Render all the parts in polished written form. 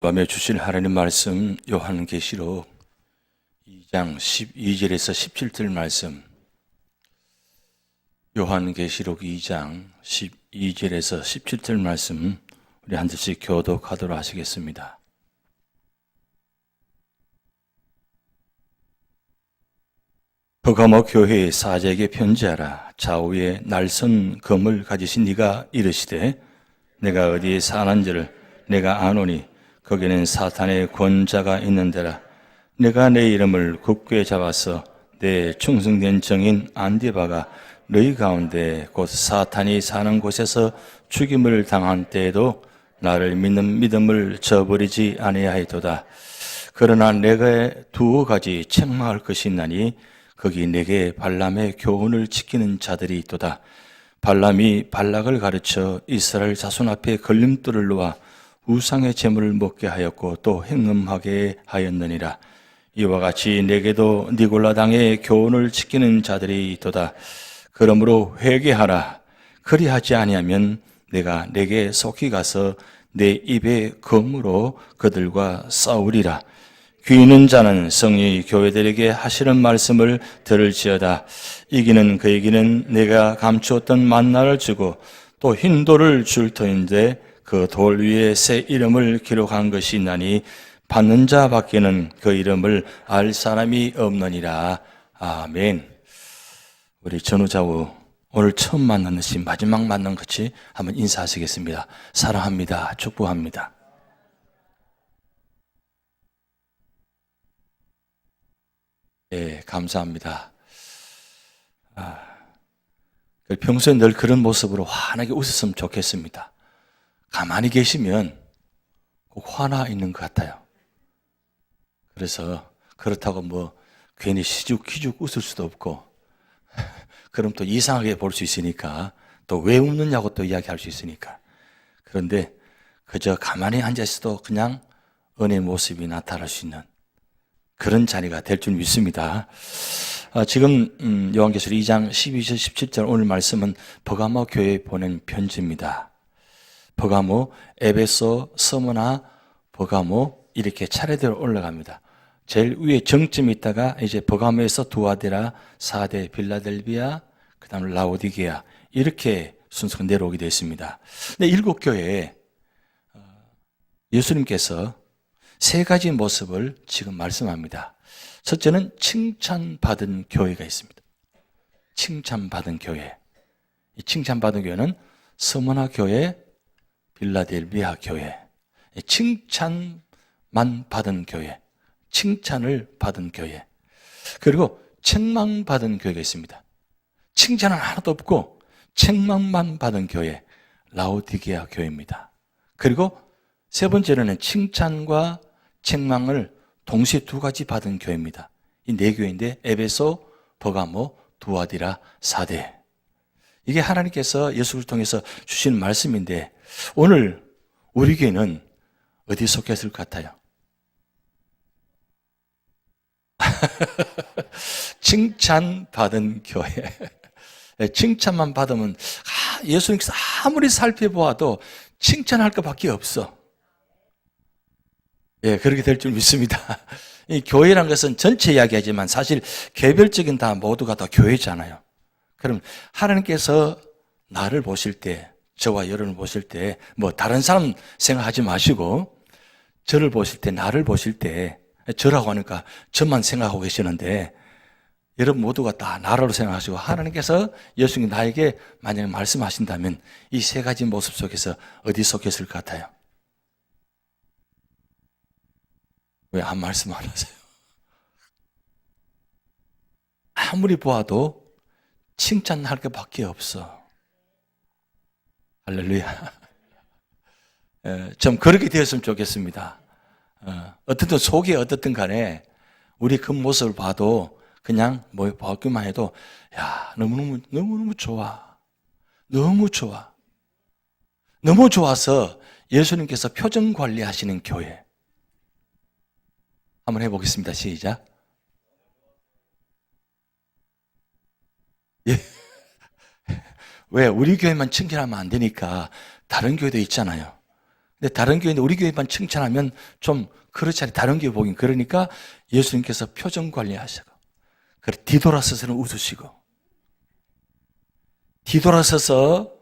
밤에 주실 하나님 말씀 요한계시록 2장 12절에서 17절 말씀. 요한계시록 2장 12절에서 17절 말씀 우리 한 절씩 교독하도록 하시겠습니다. 퍼가모 교회의 사제에게 편지하라. 좌우에 날선 검을 가지신 네가 이르시되 내가 어디에 사는지를 내가 아노니 거기는 사탄의 권자가 있는 데라. 내가 내 이름을 굳게 잡아서 내 충성된 정인 안디바가 너희 가운데 곧 사탄이 사는 곳에서 죽임을 당한 때에도 나를 믿는 믿음을 저버리지 아니하였도다. 그러나 내가 두어 가지 책망할 것이 있나니 거기 내게 발람의 교훈을 지키는 자들이 있도다. 발람이 발락을 가르쳐 이스라엘 자손 앞에 걸림돌을 놓아 우상의 제물을 먹게 하였고 또 행음하게 하였느니라. 이와 같이 내게도 니골라 당의 교훈을 지키는 자들이 있도다. 그러므로 회개하라. 그리하지 아니하면 내가 내게 속히 가서 내 입의 검으로 그들과 싸우리라. 귀 있는 자는 성령이 교회들에게 하시는 말씀을 들을지어다. 이기는 그에게는 내가 감추었던 만나를 주고 또 흰 돌을 줄 터인데 그 돌 위에 새 이름을 기록한 것이 있나니 받는 자 밖에는 그 이름을 알 사람이 없느니라. 아멘. 우리 전우자우 오늘 처음 만나는 시 마지막 만난 것이 한번 인사하시겠습니다. 사랑합니다. 축복합니다. 네, 감사합니다. 평소에 늘 그런 모습으로 환하게 웃었으면 좋겠습니다. 가만히 계시면 꼭 화나 있는 것 같아요. 그래서 그렇다고 뭐 괜히 시죽시죽 웃을 수도 없고 그럼 또 이상하게 볼 수 있으니까 또 왜 웃느냐고 또 이야기할 수 있으니까. 그런데 그저 가만히 앉아있어도 그냥 은혜의 모습이 나타날 수 있는 그런 자리가 될 줄 믿습니다. 지금 요한계시록 2장 12절 17절 오늘 말씀은 버가모 교회에 보낸 편지입니다. 버가모, 에베소, 서머나, 버가모 이렇게 차례대로 올라갑니다. 제일 위에 정점이 있다가 이제 버가모에서 두아디라, 사데, 빌라델비아, 그 다음 라오디게아 이렇게 순서가 내려오게 되어 있습니다. 근데 일곱 교회에 예수님께서 세 가지 모습을 지금 말씀합니다. 첫째는 칭찬받은 교회가 있습니다. 칭찬받은 교회. 이 칭찬받은 교회는 서머나 교회, 빌라델비아 교회. 칭찬만 받은 교회. 칭찬을 받은 교회. 그리고 책망받은 교회가 있습니다. 칭찬은 하나도 없고 책망만 받은 교회. 라오디게아 교회입니다. 그리고 세 번째로는 칭찬과 책망을 동시에 두 가지 받은 교회입니다. 이 네 교회인데 에베소, 버가모, 두아디라, 사데. 이게 하나님께서 예수를 통해서 주신 말씀인데 오늘 우리 교회는 어디 속했을 것 같아요? 칭찬받은 교회. 칭찬만 받으면 예수님께서 아무리 살펴보아도 칭찬할 것밖에 없어. 예, 그렇게 될 줄 믿습니다. 이 교회란 것은 전체 이야기하지만 사실 개별적인 다 모두가 다 교회잖아요. 그럼 하나님께서 나를 보실 때, 저와 여러분을 보실 때, 뭐 다른 사람 생각하지 마시고 저를 보실 때, 나를 보실 때, 저라고 하니까 저만 생각하고 계시는데 여러분 모두가 다 나라로 생각하시고 하나님께서 예수님 나에게 만약에 말씀하신다면 이 세 가지 모습 속에서 어디 속했을 것 같아요? 왜 안 말씀 안 하세요? 아무리 보아도 칭찬할 것밖에 없어. 할렐루야. 좀 그렇게 되었으면 좋겠습니다. 어떻든 속이 어떻든 간에 우리 그 모습을 봐도 그냥 뭐 보기만 해도 야 너무너무 좋아. 너무 좋아. 너무 좋아서 예수님께서 표정 관리하시는 교회. 한번 해보겠습니다. 시작. 예. 왜 우리 교회만 칭찬하면 안 되니까 다른 교회도 있잖아요. 근데 다른 교회인데 우리 교회만 칭찬하면 좀 그렇지 않아요. 다른 교회 보긴. 그러니까 예수님께서 표정 관리하시고, 그래 뒤돌아서서는 웃으시고, 뒤돌아서서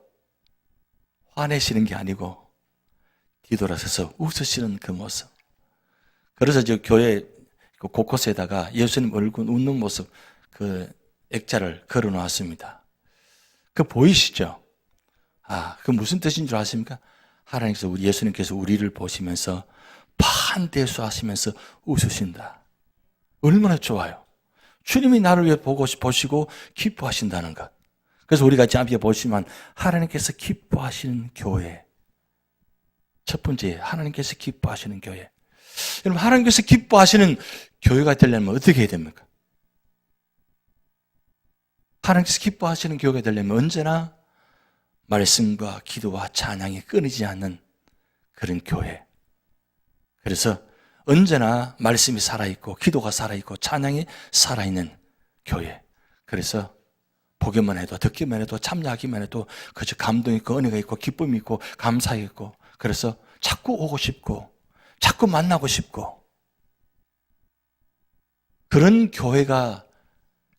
화내시는 게 아니고 뒤돌아서서 웃으시는 그 모습. 그래서 저 교회 곳곳에다가 예수님 얼굴 웃는 모습 그 액자를 걸어 놓았습니다. 그 보이시죠? 그 무슨 뜻인 줄 아십니까? 하나님께서 예수님께서 우리를 보시면서 반대수하시면서 웃으신다. 얼마나 좋아요. 주님이 나를 위해 보시고 기뻐하신다는 것. 그래서 우리가 앞에 보시면 하나님께서 기뻐하시는 교회. 첫 번째, 하나님께서 기뻐하시는 교회. 여러분, 하나님께서 기뻐하시는 교회가 되려면 어떻게 해야 됩니까? 하나님께서 기뻐하시는 교회가 되려면 언제나 말씀과 기도와 찬양이 끊이지 않는 그런 교회. 그래서 언제나 말씀이 살아있고 기도가 살아있고 찬양이 살아있는 교회. 그래서 보기만 해도 듣기만 해도 참여하기만 해도 그저 감동 있고 은혜가 있고 기쁨이 있고 감사가 있고 그래서 자꾸 오고 싶고 자꾸 만나고 싶고 그런 교회가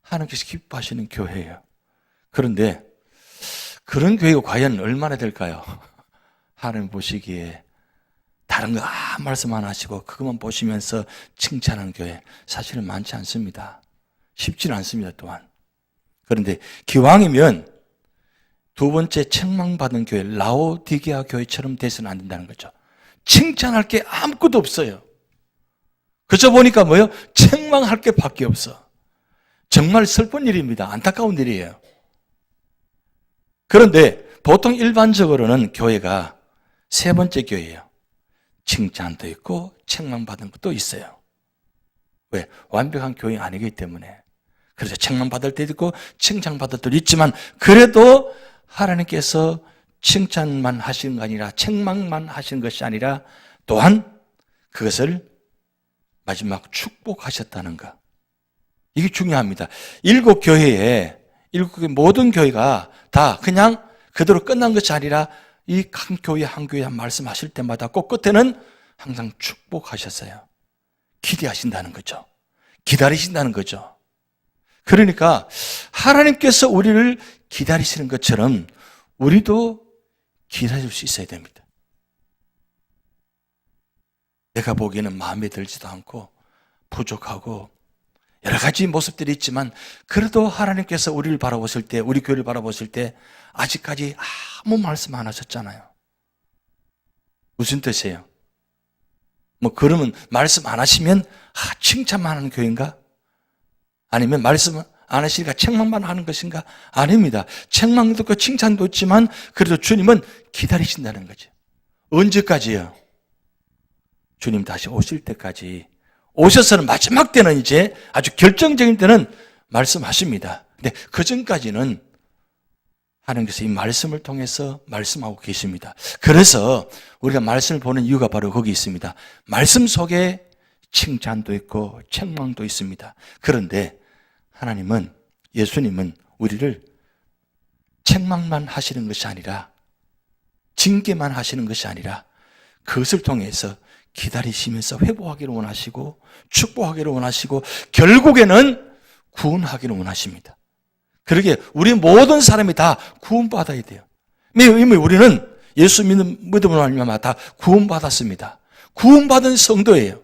하나님께서 기뻐하시는 교회예요. 그런데 그런 교회가 과연 얼마나 될까요? 하나님 보시기에 다른 거 말씀 안 하시고 그것만 보시면서 칭찬하는 교회 사실은 많지 않습니다. 쉽지는 않습니다 또한. 그런데 기왕이면 두 번째 책망받은 교회 라오디게아 교회처럼 돼서는 안 된다는 거죠. 칭찬할 게 아무것도 없어요. 그저 보니까 뭐예요? 책망할 게 밖에 없어. 정말 슬픈 일입니다. 안타까운 일이에요. 그런데 보통 일반적으로는 교회가 세 번째 교회예요. 칭찬도 있고 책망받은 것도 있어요. 왜? 완벽한 교회 아니기 때문에. 그래서 책망받을 때도 있고 칭찬받을 때도 있지만 그래도 하나님께서 칭찬만 하시는 거 아니라 책망만 하시는 것이 아니라 또한 그것을 마지막 축복하셨다는 것. 이게 중요합니다. 일곱 교회 모든 교회가 다 그냥 그대로 끝난 것이 아니라 이 한 교회 한 교회 말씀하실 때마다 꼭 끝에는 항상 축복하셨어요. 기대하신다는 거죠. 기다리신다는 거죠. 그러니까 하나님께서 우리를 기다리시는 것처럼 우리도 기다릴 수 있어야 됩니다. 내가 보기에는 마음에 들지도 않고 부족하고 여러 가지 모습들이 있지만 그래도 하나님께서 우리를 바라보실 때, 우리 교회를 바라보실 때 아직까지 아무 말씀 안 하셨잖아요. 무슨 뜻이에요? 그러면 말씀 안 하시면 칭찬만 하는 교회인가? 아니면 말씀 안 하시니까 책망만 하는 것인가? 아닙니다. 책망도 있고 칭찬도 있지만 그래도 주님은 기다리신다는 거죠. 언제까지요? 주님 다시 오실 때까지. 오셔서는 마지막 때는 이제 아주 결정적인 때는 말씀하십니다. 근데 그 전까지는 하나님께서 이 말씀을 통해서 말씀하고 계십니다. 그래서 우리가 말씀을 보는 이유가 바로 거기 있습니다. 말씀 속에 칭찬도 있고 책망도 있습니다. 그런데 하나님은, 예수님은 우리를 책망만 하시는 것이 아니라 징계만 하시는 것이 아니라 그것을 통해서 기다리시면서 회복하기를 원하시고 축복하기를 원하시고 결국에는 구원하기를 원하십니다. 그러게 우리 모든 사람이 다 구원받아야 돼요. 이미 우리는 예수 믿음으로 말미암아 다 구원받았습니다. 구원받은 성도예요.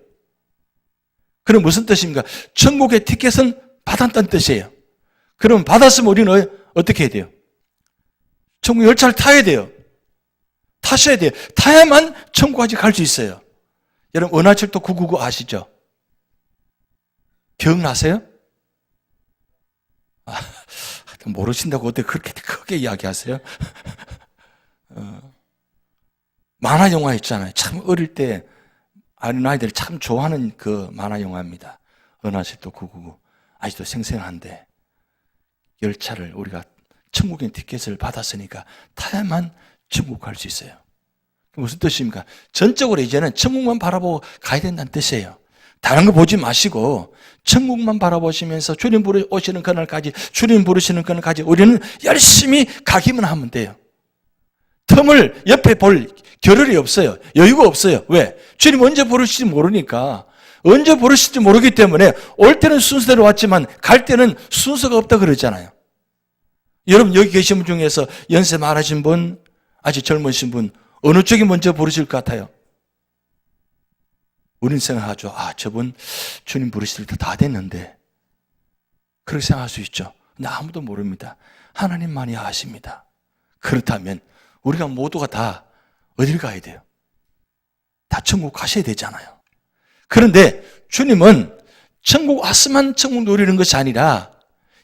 그럼 무슨 뜻입니까? 천국의 티켓은 받았다는 뜻이에요. 그럼 받았으면 우리는 어떻게 해야 돼요? 천국 열차를 타야 돼요. 타셔야 돼요. 타야만 천국까지 갈 수 있어요. 여러분 은하철도 999 아시죠? 기억나세요? 모르신다고 어떻게 그렇게 크게 이야기하세요? 만화 영화 있잖아요. 참 어릴 때 어린 아이들이 참 좋아하는 그 만화 영화입니다. 은하철도 999 아직도 생생한데 열차를 우리가 천국의 티켓을 받았으니까 타야만 천국 갈 수 있어요. 무슨 뜻입니까? 전적으로 이제는 천국만 바라보고 가야 된다는 뜻이에요. 다른 거 보지 마시고 천국만 바라보시면서 주님 오시는 그날까지, 주님 부르시는 그날까지 우리는 열심히 가기만 하면 돼요. 틈을 옆에 볼 겨를이 없어요. 여유가 없어요. 왜? 주님 언제 부르실지 모르니까. 언제 부르실지 모르기 때문에 올 때는 순서대로 왔지만 갈 때는 순서가 없다 그러잖아요. 여러분 여기 계신 분 중에서 연세 많으신 분, 아직 젊으신 분 어느 쪽이 먼저 부르실 것 같아요? 우리는 생각하죠. 저분 주님 부르실 때 다 됐는데. 그렇게 생각할 수 있죠. 근데 아무도 모릅니다. 하나님만이 아십니다. 그렇다면 우리가 모두가 다 어딜 가야 돼요? 다 천국 가셔야 되잖아요. 그런데 주님은 천국 왔으면 천국 누리는 것이 아니라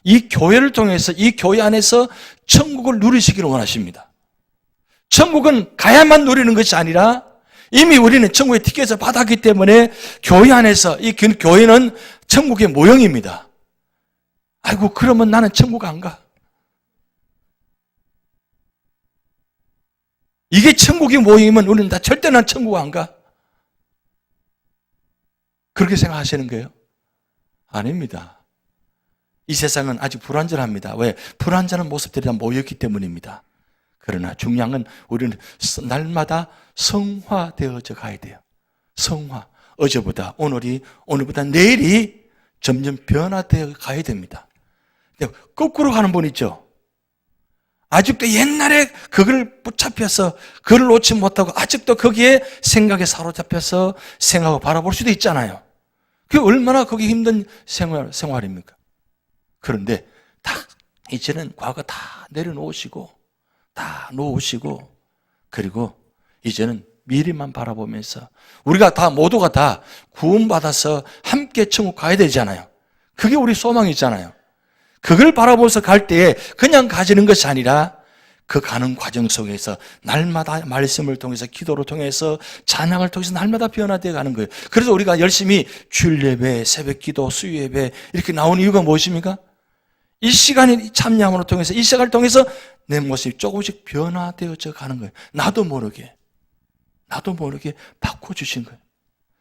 이 교회를 통해서 이 교회 안에서 천국을 누리시기를 원하십니다. 천국은 가야만 누리는 것이 아니라 이미 우리는 천국의 티켓을 받았기 때문에 교회 안에서 이 교회는 천국의 모형입니다. 아이고 그러면 나는 천국 안 가. 이게 천국의 모형이면 우리는 다 절대 난 천국 안 가. 그렇게 생각하시는 거예요? 아닙니다. 이 세상은 아직 불완전합니다. 왜? 불완전한 모습들이 다 모였기 때문입니다. 그러나 중요한 건 우리는 날마다 성화되어져 가야 돼요. 성화. 어제보다 오늘이, 오늘보다 내일이 점점 변화되어 가야 됩니다. 거꾸로 가는 분 있죠? 아직도 옛날에 그걸 붙잡혀서 그걸 놓지 못하고 아직도 거기에 생각에 사로잡혀서 생각하고 바라볼 수도 있잖아요. 그게 얼마나 그게 힘든 생활입니까? 그런데 이제는 과거 다 내려놓으시고 다 놓으시고 그리고 이제는 미래만 바라보면서 우리가 다 모두가 다 구원받아서 함께 천국 가야 되잖아요. 그게 우리 소망이잖아요. 그걸 바라보면서 갈 때에 그냥 가지는 것이 아니라 그 가는 과정 속에서 날마다 말씀을 통해서 기도를 통해서 찬양을 통해서 날마다 변화되어 가는 거예요. 그래서 우리가 열심히 주일 예배, 새벽 기도, 수요 예배 이렇게 나오는 이유가 무엇입니까? 이 시간이 참여함으로 통해서 이 시간을 통해서 내 모습이 조금씩 변화되어져 가는 거예요. 나도 모르게 바꿔주신 거예요.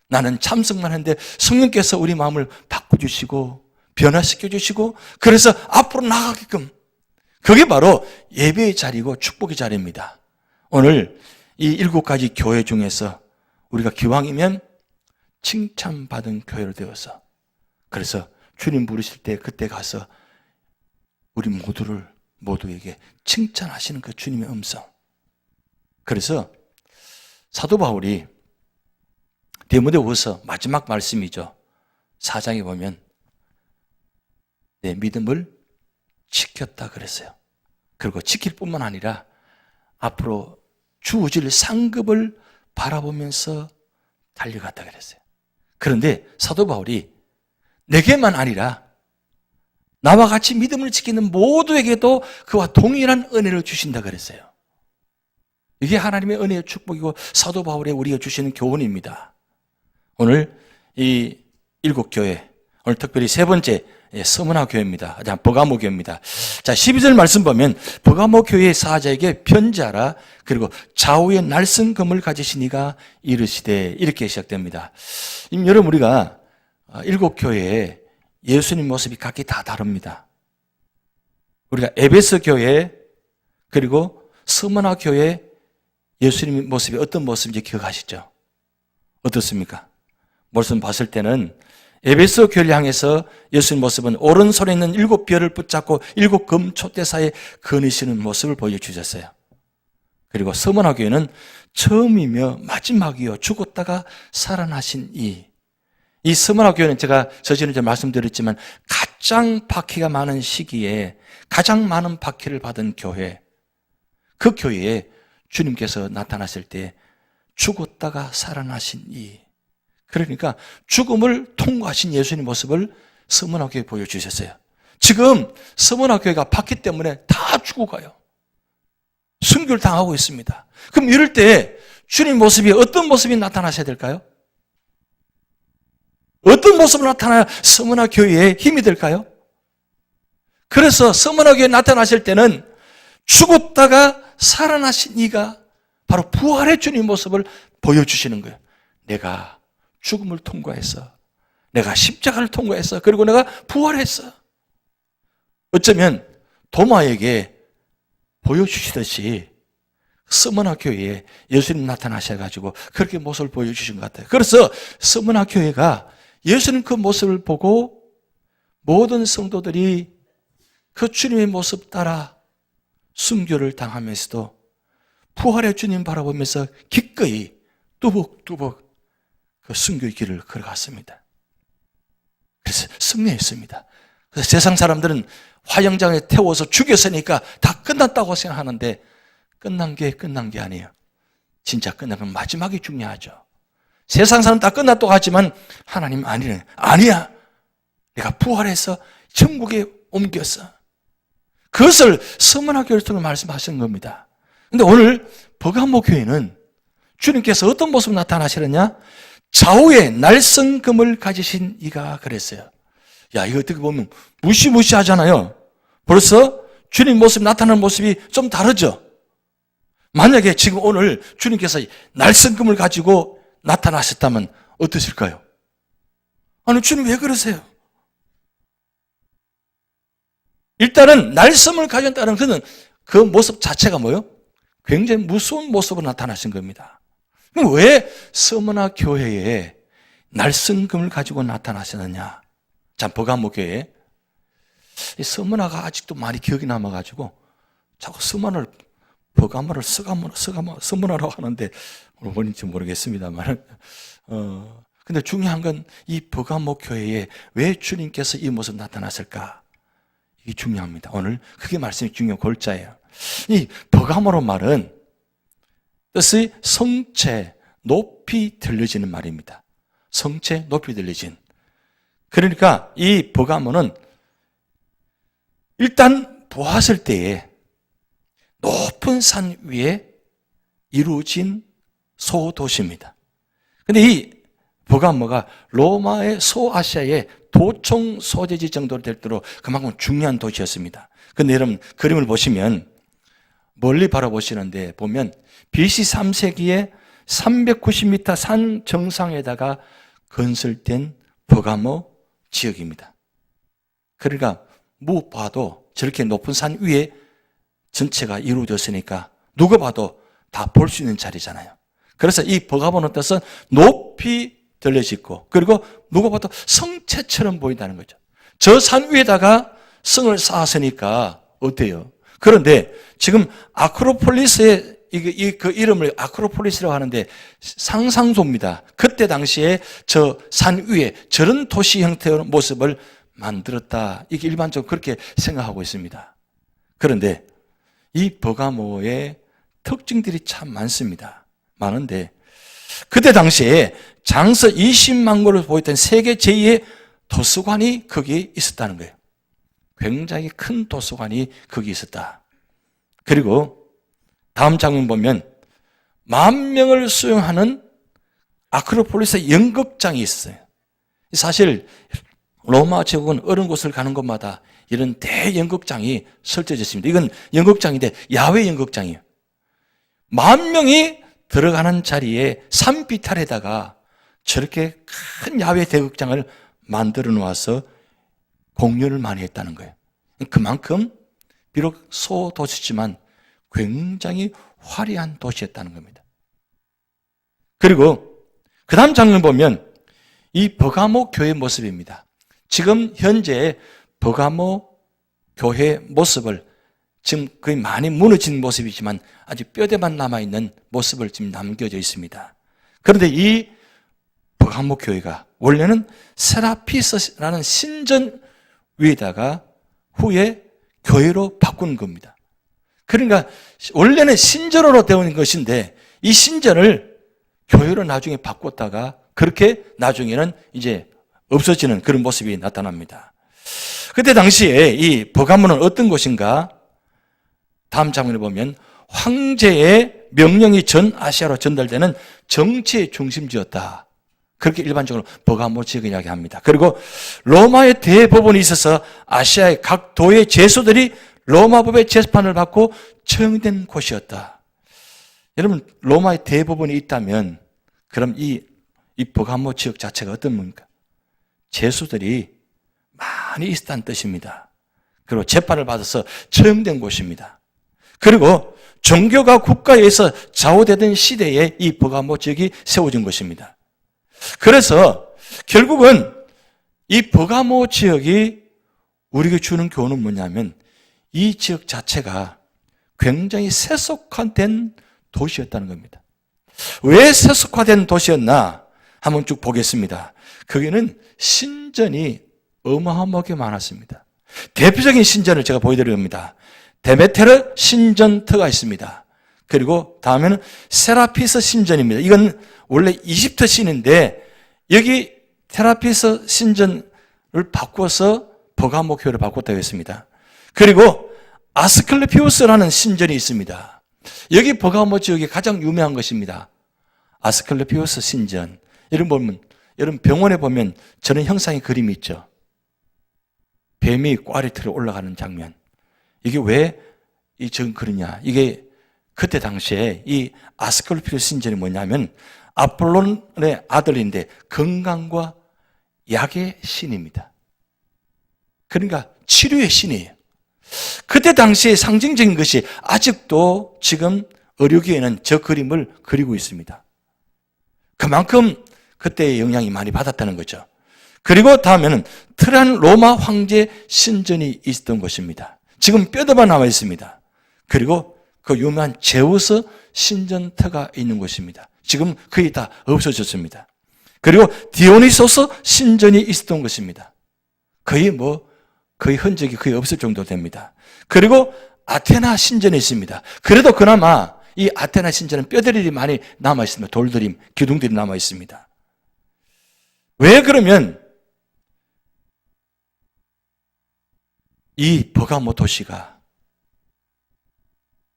나는 참석만 했는데 성령께서 우리 마음을 바꿔주시고 변화시켜 주시고 그래서 앞으로 나가게끔 그게 바로 예배의 자리고 축복의 자리입니다. 오늘 이 7가지 교회 중에서 우리가 기왕이면 칭찬받은 교회로 되어서 그래서 주님 부르실 때 그때 가서 우리 모두에게 칭찬하시는 그 주님의 음성. 그래서 사도 바울이 디모데후서 마지막 말씀이죠. 4장에 보면 내 믿음을 지켰다 그랬어요. 그리고 지킬 뿐만 아니라 앞으로 주어질 상급을 바라보면서 달려갔다 그랬어요. 그런데 사도 바울이 내게만 아니라 나와 같이 믿음을 지키는 모두에게도 그와 동일한 은혜를 주신다 그랬어요. 이게 하나님의 은혜의 축복이고 사도 바울의 우리가 주시는 교훈입니다. 오늘 이 7교회, 오늘 특별히 세 번째 서문화 교회입니다. 버가모 교회입니다. 자, 12절 말씀 보면 버가모 교회의 사자에게 편지하라. 그리고 좌우에 날선 검을 가지신 이가 이르시되 이렇게 시작됩니다. 여러분 우리가 7교회에 예수님 모습이 각기 다 다릅니다. 우리가 에베소 교회 그리고 서문화 교회 예수님 모습이 어떤 모습인지 기억하시죠? 어떻습니까? 모습 봤을 때는 에베소 교회를 향해서 예수님 모습은 오른손에 있는 7별을 붙잡고 7금 촛대사에 거니시는 모습을 보여주셨어요. 그리고 서문화 교회는 처음이며 마지막이요 죽었다가 살아나신 이 서문화 교회는 제가 저전에 말씀드렸지만 가장 박해가 많은 시기에 가장 많은 박해를 받은 교회, 그 교회에 주님께서 나타났을 때 죽었다가 살아나신 그러니까 죽음을 통과하신 예수님 모습을 서문화 교회에 보여주셨어요. 지금 서문화 교회가 박해 때문에 다 죽어가요. 순교를 당하고 있습니다. 그럼 이럴 때 주님 모습이 어떤 모습이 나타나셔야 될까요? 어떤 모습으로 나타나야 서문화 교회에 힘이 될까요? 그래서 서문화 교회에 나타나실 때는 죽었다가 살아나신 이가 바로 부활의 주님 모습을 보여주시는 거예요. 내가 죽음을 통과해서 내가 십자가를 통과해서 그리고 내가 부활했어. 어쩌면 도마에게 보여주시듯이 스무나 교회에 예수님 나타나셔가지고 그렇게 모습을 보여주신 것 같아요. 그래서 스무나 교회가 예수님 그 모습을 보고 모든 성도들이 그 주님의 모습 따라 순교를 당하면서도 부활의 주님 바라보면서 기꺼이 뚜벅뚜벅 그 순교의 길을 걸어갔습니다. 그래서 승리했습니다. 그래서 세상 사람들은 화영장에 태워서 죽였으니까 다 끝났다고 생각하는데 끝난 게 아니에요. 진짜 끝난 건 마지막이 중요하죠. 세상 사람 다 끝났다고 하지만 하나님 아니야. 내가 부활해서 천국에 옮겼어. 그것을 서문화 교회를 통해 말씀하시는 겁니다. 근데 오늘 버가모 교회는 주님께서 어떤 모습으로 나타나시느냐? 좌우에 날성금을 가지신 이가 그랬어요. 야, 이거 어떻게 보면 무시무시하잖아요. 벌써 주님 모습 나타나는 모습이 좀 다르죠. 만약에 지금 오늘 주님께서 날성금을 가지고 나타나셨다면 어떠실까요? 아니, 주님 왜 그러세요? 일단은 날성을 가졌다는 그는 그 모습 자체가 뭐예요? 굉장히 무서운 모습으로 나타나신 겁니다. 그럼 왜 서문화 교회에 날성금을 가지고 나타나셨느냐? 자, 버가모 교회. 서문화가 아직도 많이 기억이 남아가지고 자꾸 서문화를 버가모를 서문화라고 하는데 뭔지 모르겠습니다만 근데 중요한 건 이 버가모 교회에 왜 주님께서 이 모습 나타났을까? 이게 중요합니다. 오늘 그게 말씀이 중요한 골자예요. 이 버가모로 말은 뜻이 성체, 높이 들려지는 말입니다. 성체, 높이 들려진. 그러니까 이 버가모는 일단 보았을 때에 높은 산 위에 이루어진 소도시입니다. 근데 이 버가모가 로마의 소아시아의 도청 소재지 정도로 될 정도로 그만큼 중요한 도시였습니다. 근데 여러분 그림을 보시면 멀리 바라보시는데 보면 BC 3세기에 390m 산 정상에다가 건설된 버가모 지역입니다. 그러니까 무엇봐도 저렇게 높은 산 위에 전체가 이루어졌으니까 누가 봐도 다 볼 수 있는 자리잖아요. 그래서 이 버가모는 뜻은 높이 들려짓고 그리고 누가 봐도 성체처럼 보인다는 거죠. 저 산 위에다가 성을 쌓았으니까 어때요? 그런데 지금 아크로폴리스의 그 이름을 아크로폴리스라고 하는데 상상소입니다. 그때 당시에 저 산 위에 저런 도시 형태의 모습을 만들었다. 이게 일반적으로 그렇게 생각하고 있습니다. 그런데 이 버가모의 특징들이 참 많습니다. 많은데 그때 당시에 장서 20만 권을 보였던 세계 제2의 도서관이 거기에 있었다는 거예요. 굉장히 큰 도서관이 거기 있었다. 그리고 다음 장면 보면 10,000명을 수용하는 아크로폴리스 연극장이 있어요. 사실 로마 제국은 어느 곳을 가는 곳마다 이런 대연극장이 설정되어 있습니다. 이건 연극장인데 야외 연극장이에요. 10,000명이 들어가는 자리에 산비탈에다가 저렇게 큰 야외 대극장을 만들어 놓아서 공연을 많이 했다는 거예요. 그만큼 비록 소도시지만 굉장히 화려한 도시였다는 겁니다. 그리고 그 다음 장면 보면 이 버가모 교회 모습입니다. 지금 현재 버가모 교회 모습을 지금 거의 많이 무너진 모습이지만 아직 뼈대만 남아있는 모습을 지금 남겨져 있습니다. 그런데 이 버가모 교회가 원래는 세라피스라는 신전 위에다가 후에 교회로 바꾼 겁니다. 그러니까 원래는 신전으로 되어 있는 것인데 이 신전을 교회로 나중에 바꿨다가 그렇게 나중에는 이제 없어지는 그런 모습이 나타납니다. 그때 당시에 이 버가모는 어떤 곳인가? 다음 장면을 보면 황제의 명령이 전 아시아로 전달되는 정치의 중심지였다. 그렇게 일반적으로 버가모 지역을 이야기합니다. 그리고 로마의 대법원이 있어서 아시아의 각 도의 제수들이 로마법의 재판을 받고 처형된 곳이었다. 여러분 로마의 대법원이 있다면 그럼 이 버가모 지역 자체가 어떤 겁니까? 제수들이 많이 있었다는 뜻입니다. 그리고 재판을 받아서 처형된 곳입니다. 그리고 종교가 국가에서 좌우되던 시대에 이 버가모 지역이 세워진 것입니다. 그래서 결국은 이 버가모 지역이 우리에게 주는 교훈은 뭐냐면 이 지역 자체가 굉장히 세속화된 도시였다는 겁니다. 왜 세속화된 도시였나? 한번 쭉 보겠습니다. 거기는 신전이 어마어마하게 많았습니다. 대표적인 신전을 제가 보여드릴 겁니다. 데메테르 신전터가 있습니다. 그리고 다음에는 세라피스 신전입니다. 이건 원래 이집트 신인데 여기 테라피스 신전을 바꿔서 버가모 교회를 바꿨다고 했습니다. 그리고 아스클레피우스라는 신전이 있습니다. 여기 버가모 지역이 가장 유명한 것입니다. 아스클레피우스 신전. 여러분 병원에 보면 저런 형상의 그림이 있죠. 뱀이 꽈리틀에 올라가는 장면. 이게 왜 저런 그러냐? 이게 그때 당시에 이 아스클레피우스 신전이 뭐냐면 아폴론의 아들인데 건강과 약의 신입니다. 그러니까 치료의 신이에요. 그때 당시에 상징적인 것이 아직도 지금 의료계에는 저 그림을 그리고 있습니다. 그만큼 그때의 영향이 많이 받았다는 거죠. 그리고 다음에는 트란 로마 황제 신전이 있었던 것입니다. 지금 뼈대만 남아 있습니다. 그리고 그 유명한 제우스 신전터가 있는 곳입니다. 지금 거의 다 없어졌습니다. 그리고 디오니소스 신전이 있었던 것입니다. 거의 흔적이 거의 없을 정도 됩니다. 그리고 아테나 신전이 있습니다. 그래도 그나마 이 아테나 신전은 뼈들이 많이 남아 있습니다. 돌들이, 기둥들이 남아 있습니다. 왜 그러면 이 버가모 도시가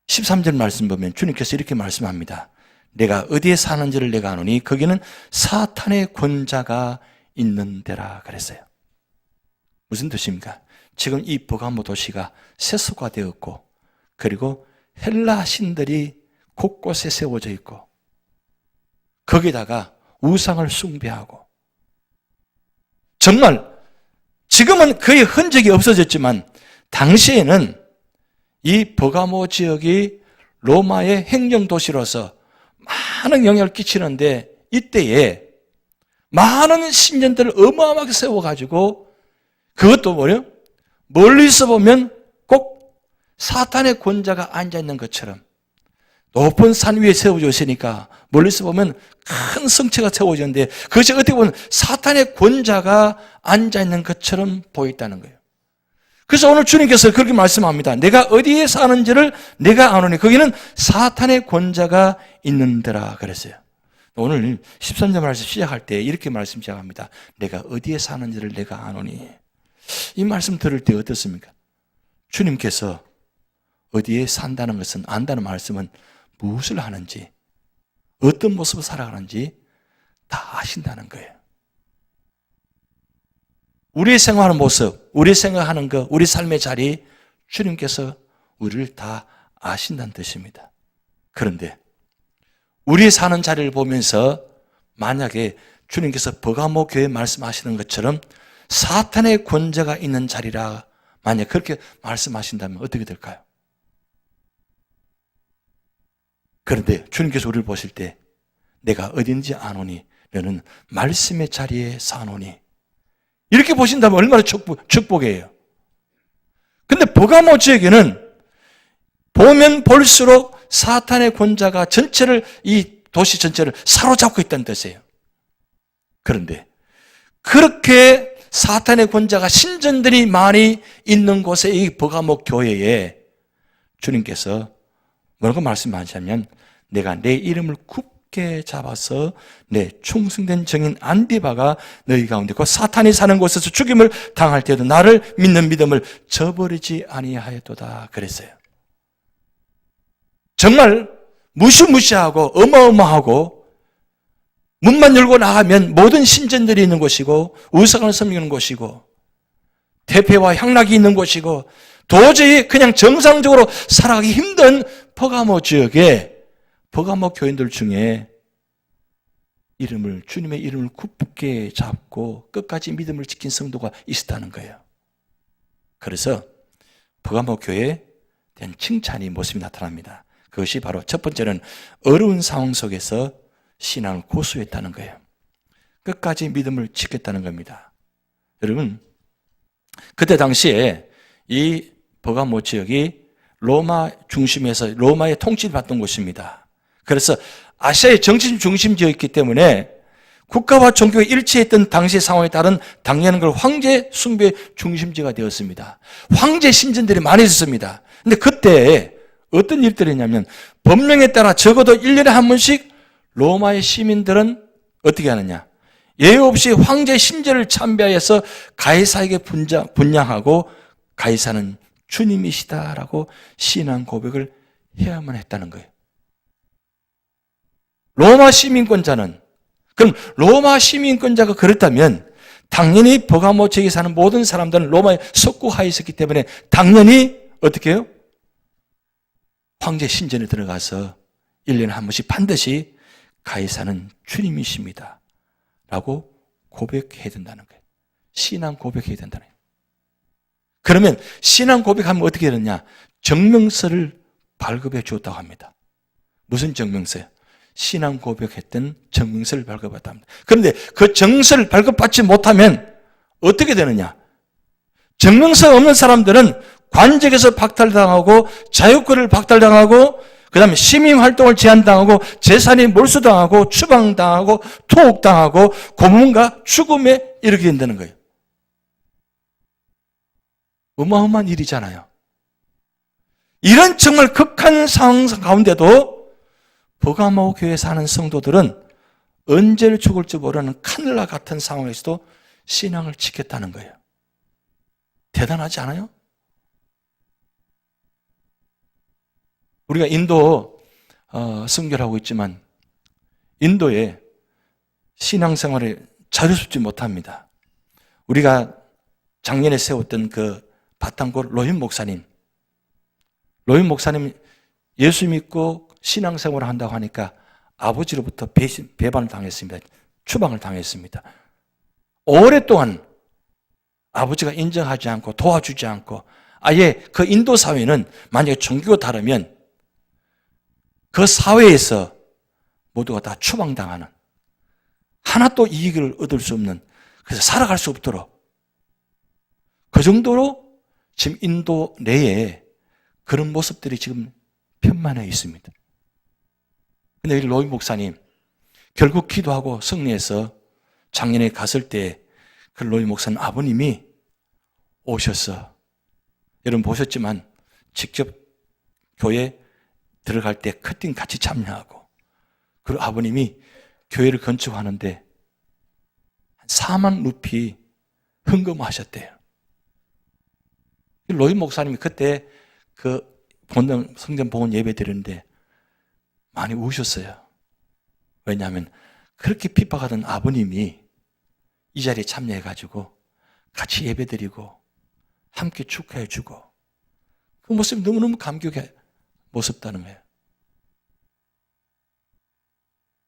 13절 말씀 보면 주님께서 이렇게 말씀합니다. 내가 어디에 사는지를 내가 아노니 거기는 사탄의 권자가 있는 데라 그랬어요. 무슨 뜻입니까? 지금 이 버가모 도시가 세속화되었고 그리고 헬라 신들이 곳곳에 세워져 있고 거기다가 우상을 숭배하고 정말 지금은 거의 흔적이 없어졌지만 당시에는 이 버가모 지역이 로마의 행정도시로서 많은 영향을 끼치는데 이때에 많은 신전들을 어마어마하게 세워가지고 그것도 뭐예요? 멀리서 보면 꼭 사탄의 권자가 앉아있는 것처럼 높은 산 위에 세워져 있으니까 멀리서 보면 큰 성체가 세워졌는데 그것이 어떻게 보면 사탄의 권자가 앉아있는 것처럼 보였다는 거예요. 그래서 오늘 주님께서 그렇게 말씀합니다. 내가 어디에 사는지를 내가 아노니 거기는 사탄의 권자가 있는 데라 그랬어요. 오늘 13절 말씀 시작할 때 이렇게 말씀 시작합니다. 내가 어디에 사는지를 내가 아노니. 이 말씀 들을 때 어떻습니까? 주님께서 어디에 산다는 것은 안다는 말씀은 무엇을 하는지 어떤 모습을 살아가는지 다 아신다는 거예요. 우리의 생활하는 모습, 우리 생각하는 것, 우리 삶의 자리 주님께서 우리를 다 아신다는 뜻입니다. 그런데 우리 사는 자리를 보면서 만약에 주님께서 버가모 교회 말씀하시는 것처럼 사탄의 권자가 있는 자리라 만약 그렇게 말씀하신다면 어떻게 될까요? 그런데 주님께서 우리를 보실 때 내가 어딘지 아노니 너는 말씀의 자리에 사노니 이렇게 보신다면 얼마나 축복이에요. 근데 버가모 지역에는 보면 볼수록 사탄의 권자가 전체를 이 도시 전체를 사로잡고 있다는 뜻이에요. 그런데 그렇게 사탄의 권자가 신전들이 많이 있는 곳에 이 버가모 교회에 주님께서 뭐라고 말씀하시냐면 내가 내 이름을 굳게 잡아서 내 충성된 증인 안디바가 너희 가운데 그 사탄이 사는 곳에서 죽임을 당할 때도 나를 믿는 믿음을 저버리지 아니하였도다 그랬어요. 정말 무시무시하고 어마어마하고 문만 열고 나가면 모든 신전들이 있는 곳이고 우상을 섬기는 곳이고 대패와 향락이 있는 곳이고 도저히 그냥 정상적으로 살아가기 힘든 버가모 지역에 버가모 교인들 중에 주님의 이름을 굳게 잡고 끝까지 믿음을 지킨 성도가 있었다는 거예요. 그래서 버가모 교회에 대한 칭찬이 모습이 나타납니다. 그것이 바로 첫 번째는 어려운 상황 속에서 신앙을 고수했다는 거예요. 끝까지 믿음을 지켰다는 겁니다. 여러분, 그때 당시에 이 버가모 지역이 로마 중심에서 로마의 통치를 받던 곳입니다. 그래서 아시아의 정치 중심 지역이기 때문에 국가와 종교가 일치했던 당시 상황에 따른 당연한 걸 황제 숭배의 중심지가 되었습니다. 황제 신전들이 많이 있었습니다. 근데 그때 어떤 일들이 있냐면 법령에 따라 적어도 1년에 한 번씩 로마의 시민들은 어떻게 하느냐? 예외 없이 황제 신전을 참배해서 가이사에게 분양하고 가이사는 주님이시다라고 신앙 고백을 해야만 했다는 거예요. 로마 시민권자는, 그럼 로마 시민권자가 그렇다면 당연히 버가모 지역에 사는 모든 사람들은 로마에 속구하여 있었기 때문에 당연히 어떻게 해요? 황제 신전에 들어가서 1년에 한 번씩 반드시 가이사는 주님이십니다 라고 고백해야 된다는 거예요. 신앙 고백해야 된다는 거예요. 그러면 신앙 고백하면 어떻게 되느냐? 증명서를 발급해 주었다고 합니다. 무슨 증명서요? 신앙 고백했던 증명서를 발급받았다 합니다. 그런데 그 증서를 발급받지 못하면 어떻게 되느냐? 증명서 없는 사람들은 관직에서 박탈당하고 자유권을 박탈당하고 그 다음에 시민활동을 제한당하고 재산이 몰수당하고 추방당하고 투옥당하고 고문과 죽음에 이르게 된다는 거예요. 어마어마한 일이잖아요. 이런 정말 극한 상황 가운데도 버가모 교회에 사는 성도들은 언제 죽을지 모르는 카늘라 같은 상황에서도 신앙을 지켰다는 거예요. 대단하지 않아요? 우리가 인도 선교를 있지만 인도에 신앙생활을 자유롭지 못합니다. 우리가 작년에 세웠던 그 바탕골 로힌 목사님 예수 믿고 신앙생활을 한다고 하니까 아버지로부터 배반을 당했습니다. 추방을 당했습니다. 오랫동안 아버지가 인정하지 않고 도와주지 않고 아예 그 인도 사회는 만약에 종교가 다르면 그 사회에서 모두가 다 추방당하는, 하나도 이익을 얻을 수 없는, 그래서 살아갈 수 없도록 그 정도로 지금 인도 내에 그런 모습들이 지금 편만해 있습니다. 근데 이 로이 목사님 결국 기도하고 승리해서 작년에 갔을 때 그 로이 목사님 아버님이 오셔서, 여러분 보셨지만 직접 교회 들어갈 때 커팅 같이 참여하고, 그리고 아버님이 교회를 건축하는데 4만 루피 헌금하셨대요. 로이 목사님이 그때 그 성전 봉헌 예배 드렸는데 많이 우셨어요. 왜냐하면 그렇게 핍박하던 아버님이 이 자리에 참여해가지고 같이 예배 드리고 함께 축하해주고, 그 모습이 너무너무 감격의 모습다는 거예요.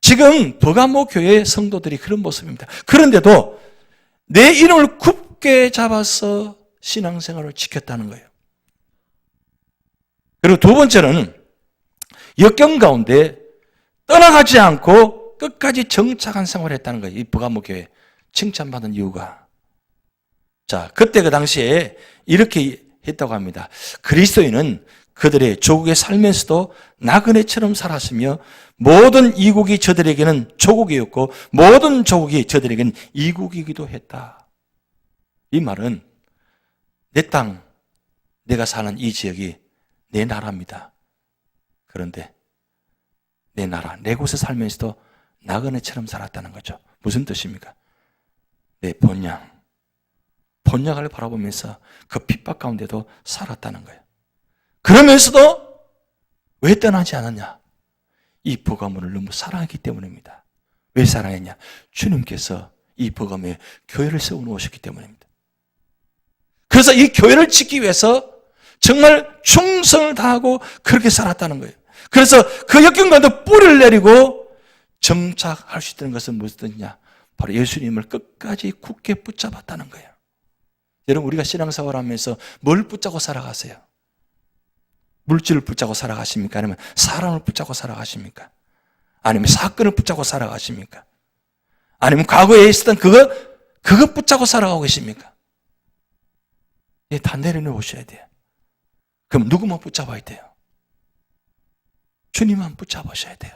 지금 버가모 교회의 성도들이 그런 모습입니다. 그런데도 내 이름을 굳게 잡아서 신앙생활을 지켰다는 거예요. 그리고 두 번째는 역경 가운데 떠나가지 않고 끝까지 정착한 생활을 했다는 거예요. 이 버가모 교회 칭찬받은 이유가. 자, 그때 그 당시에 이렇게 했다고 합니다. 그리스도인은 그들의 조국에 살면서도 나그네처럼 살았으며 모든 이국이 저들에게는 조국이었고 모든 조국이 저들에게는 이국이기도 했다. 이 말은 내 땅, 내가 사는 이 지역이 내 나라입니다. 그런데 내 나라, 내 곳에 살면서도 나그네처럼 살았다는 거죠. 무슨 뜻입니까? 내 본향을 바라보면서 그 핍박 가운데도 살았다는 거예요. 그러면서도 왜 떠나지 않았냐? 이 버가모를 너무 사랑했기 때문입니다. 왜 사랑했냐? 주님께서 이 버가모에 교회를 세워놓으셨기 때문입니다. 그래서 이 교회를 짓기 위해서 정말 충성을 다하고 그렇게 살았다는 거예요. 그래서 그 역경 가운데 뿌리를 내리고 정착할 수 있다는 것은 무슨 뜻이냐? 바로 예수님을 끝까지 굳게 붙잡았다는 거예요. 여러분, 우리가 신앙생활 하면서 뭘 붙잡고 살아가세요? 물질을 붙잡고 살아가십니까? 아니면 사람을 붙잡고 살아가십니까? 아니면 사건을 붙잡고 살아가십니까? 아니면 과거에 있었던 그거 붙잡고 살아가고 계십니까? 예, 다 내려놓으셔야 돼요. 그럼 누구만 붙잡아야 돼요? 주님만 붙잡으셔야 돼요.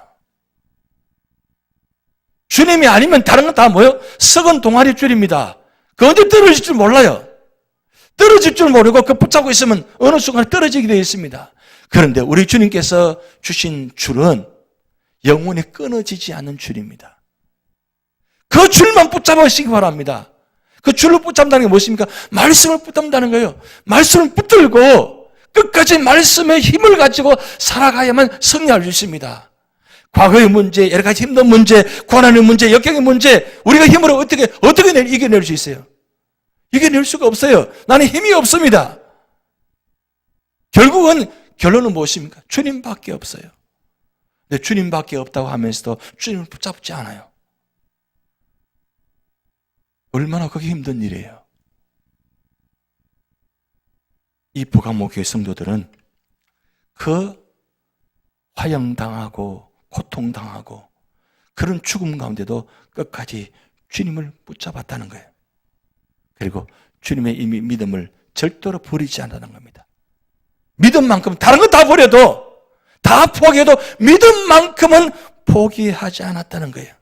주님이 아니면 다른 건 다 뭐예요? 썩은 동아리 줄입니다. 그 언제 떨어질 줄 몰라요. 떨어질 줄 모르고 그 붙잡고 있으면 어느 순간 떨어지게 되어 있습니다. 그런데 우리 주님께서 주신 줄은 영원히 끊어지지 않는 줄입니다. 그 줄만 붙잡으시기 바랍니다. 그 줄을 붙잡는다는 게 무엇입니까? 말씀을 붙잡는다는 거예요. 말씀을 붙들고 끝까지 말씀의 힘을 가지고 살아가야만 승리할 수 있습니다. 과거의 문제, 여러 가지 힘든 문제, 고난의 문제, 역경의 문제, 우리가 힘으로 어떻게 이겨낼 수 있어요? 이겨낼 수가 없어요. 나는 힘이 없습니다. 결론은 무엇입니까? 주님밖에 없어요. 근데 주님밖에 없다고 하면서도 주님을 붙잡지 않아요. 얼마나 그게 힘든 일이에요. 이 보가모 교회 성도들은 그 화형당하고 고통당하고 그런 죽음 가운데도 끝까지 주님을 붙잡았다는 거예요. 그리고 주님의 이미 믿음을 절대로 버리지 않았다는 겁니다. 믿음만큼 다른 건 다 버려도 다 포기해도 믿음만큼은 포기하지 않았다는 거예요.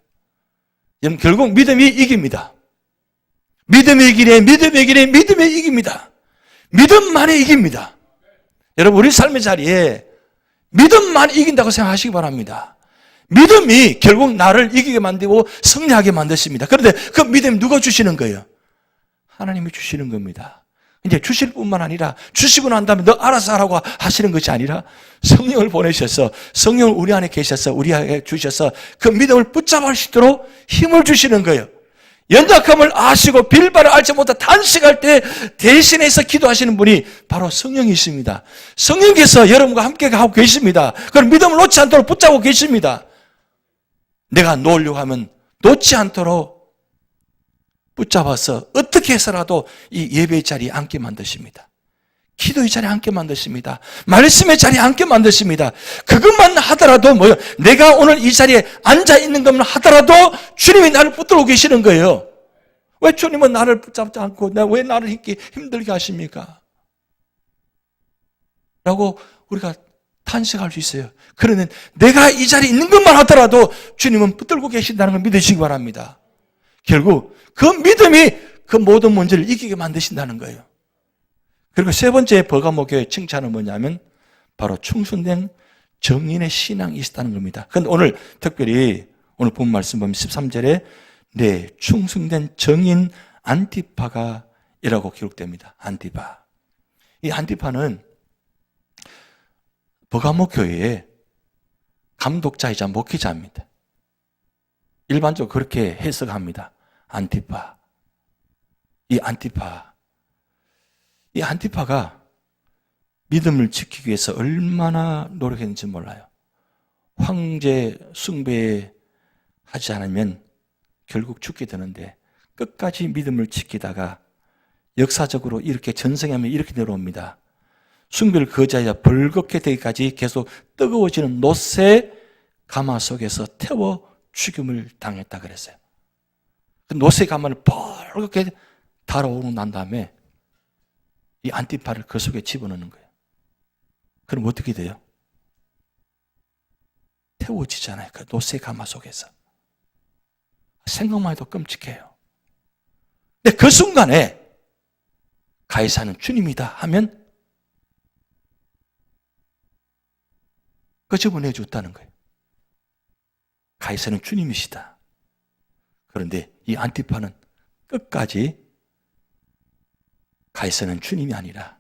여러분 결국 믿음이 이깁니다. 믿음이 이깁니다. 믿음만이 이깁니다. 여러분 우리 삶의 자리에 믿음만 이긴다고 생각하시기 바랍니다. 믿음이 결국 나를 이기게 만들고 승리하게 만드십니다. 그런데 그 믿음 누가 주시는 거예요? 하나님이 주시는 겁니다. 이제 주실 뿐만 아니라 주시고 난 다음에 너 알아서 하라고 하시는 것이 아니라 성령을 보내셔서 성령을 우리 안에 계셔서 우리에게 주셔서 그 믿음을 붙잡을 수 있도록 힘을 주시는 거예요. 연약함을 아시고 빌바를 알지 못하 탄식할 때 대신해서 기도하시는 분이 바로 성령이십니다. 성령께서 여러분과 함께 하고 계십니다. 그럼 믿음을 놓지 않도록 붙잡고 계십니다. 내가 놓으려고 하면 놓지 않도록 붙잡아서 어떻게 해서라도 이 예배의 자리에 앉게 만드십니다. 기도의 자리에 앉게 만드십니다. 말씀의 자리에 앉게 만드십니다. 그것만 하더라도 뭐요? 내가 오늘 이 자리에 앉아 있는 것만 하더라도 주님이 나를 붙들고 계시는 거예요. 왜 주님은 나를 붙잡지 않고 왜 나를 힘들게 하십니까? 라고 우리가 탄식할 수 있어요. 그러면 내가 이 자리에 있는 것만 하더라도 주님은 붙들고 계신다는 걸 믿으시기 바랍니다. 결국 그 믿음이 그 모든 문제를 이기게 만드신다는 거예요. 그리고 세 번째 버가모 교회의 칭찬은 뭐냐면 바로 충성된 정인의 신앙이 있었다는 겁니다. 그런데 오늘 특별히 오늘 본 말씀 보면 13절에 네, 충성된 정인 안티파가 이라고 기록됩니다. 안티파. 이 안티파는 버가모 교회의 감독자이자 목회자입니다. 일반적으로 그렇게 해석합니다. 안티파. 이 안티파가 믿음을 지키기 위해서 얼마나 노력했는지 몰라요. 황제 숭배 하지 않으면 결국 죽게 되는데 끝까지 믿음을 지키다가 역사적으로 이렇게 전승하면 이렇게 내려옵니다. 숭배를 거절하여 벌겋게 되기까지 계속 뜨거워지는 노새 가마 속에서 태워 죽임을 당했다 그랬어요. 그 노새 가마를 벌겋게 달아오르고 난 다음에 이 안티파를 그 속에 집어넣는 거예요. 그럼 어떻게 돼요? 태워지잖아요. 그 노새 가마 속에서. 생각만 해도 끔찍해요. 근데 그 순간에 가이사는 주님이다 하면 끄집어내 줬다는 거예요. 가이사는 주님이시다. 그런데 이 안티파는 끝까지 가이사는 주님이 아니라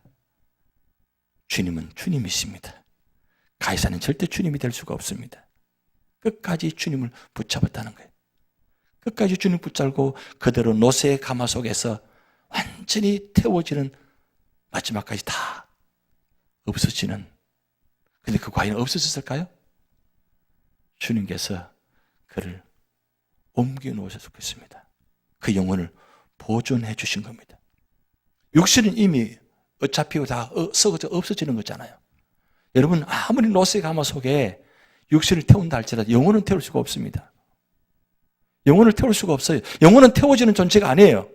주님은 주님이십니다. 가이사는 절대 주님이 될 수가 없습니다. 끝까지 주님을 붙잡았다는 거예요. 끝까지 주님 붙잡고 그대로 노새의 가마 속에서 완전히 태워지는 마지막까지 다 없어지는. 근데 그 과연 없어졌을까요? 주님께서 그를 옮겨 놓으셨을 것입니다. 그 영혼을 보존해 주신 겁니다. 육신은 이미 어차피 다 썩어져 없어지는 거잖아요. 여러분, 아무리 노스의 가마 속에 육신을 태운다 할지라도 영혼은 태울 수가 없습니다. 영혼을 태울 수가 없어요. 영혼은 태워지는 존재가 아니에요.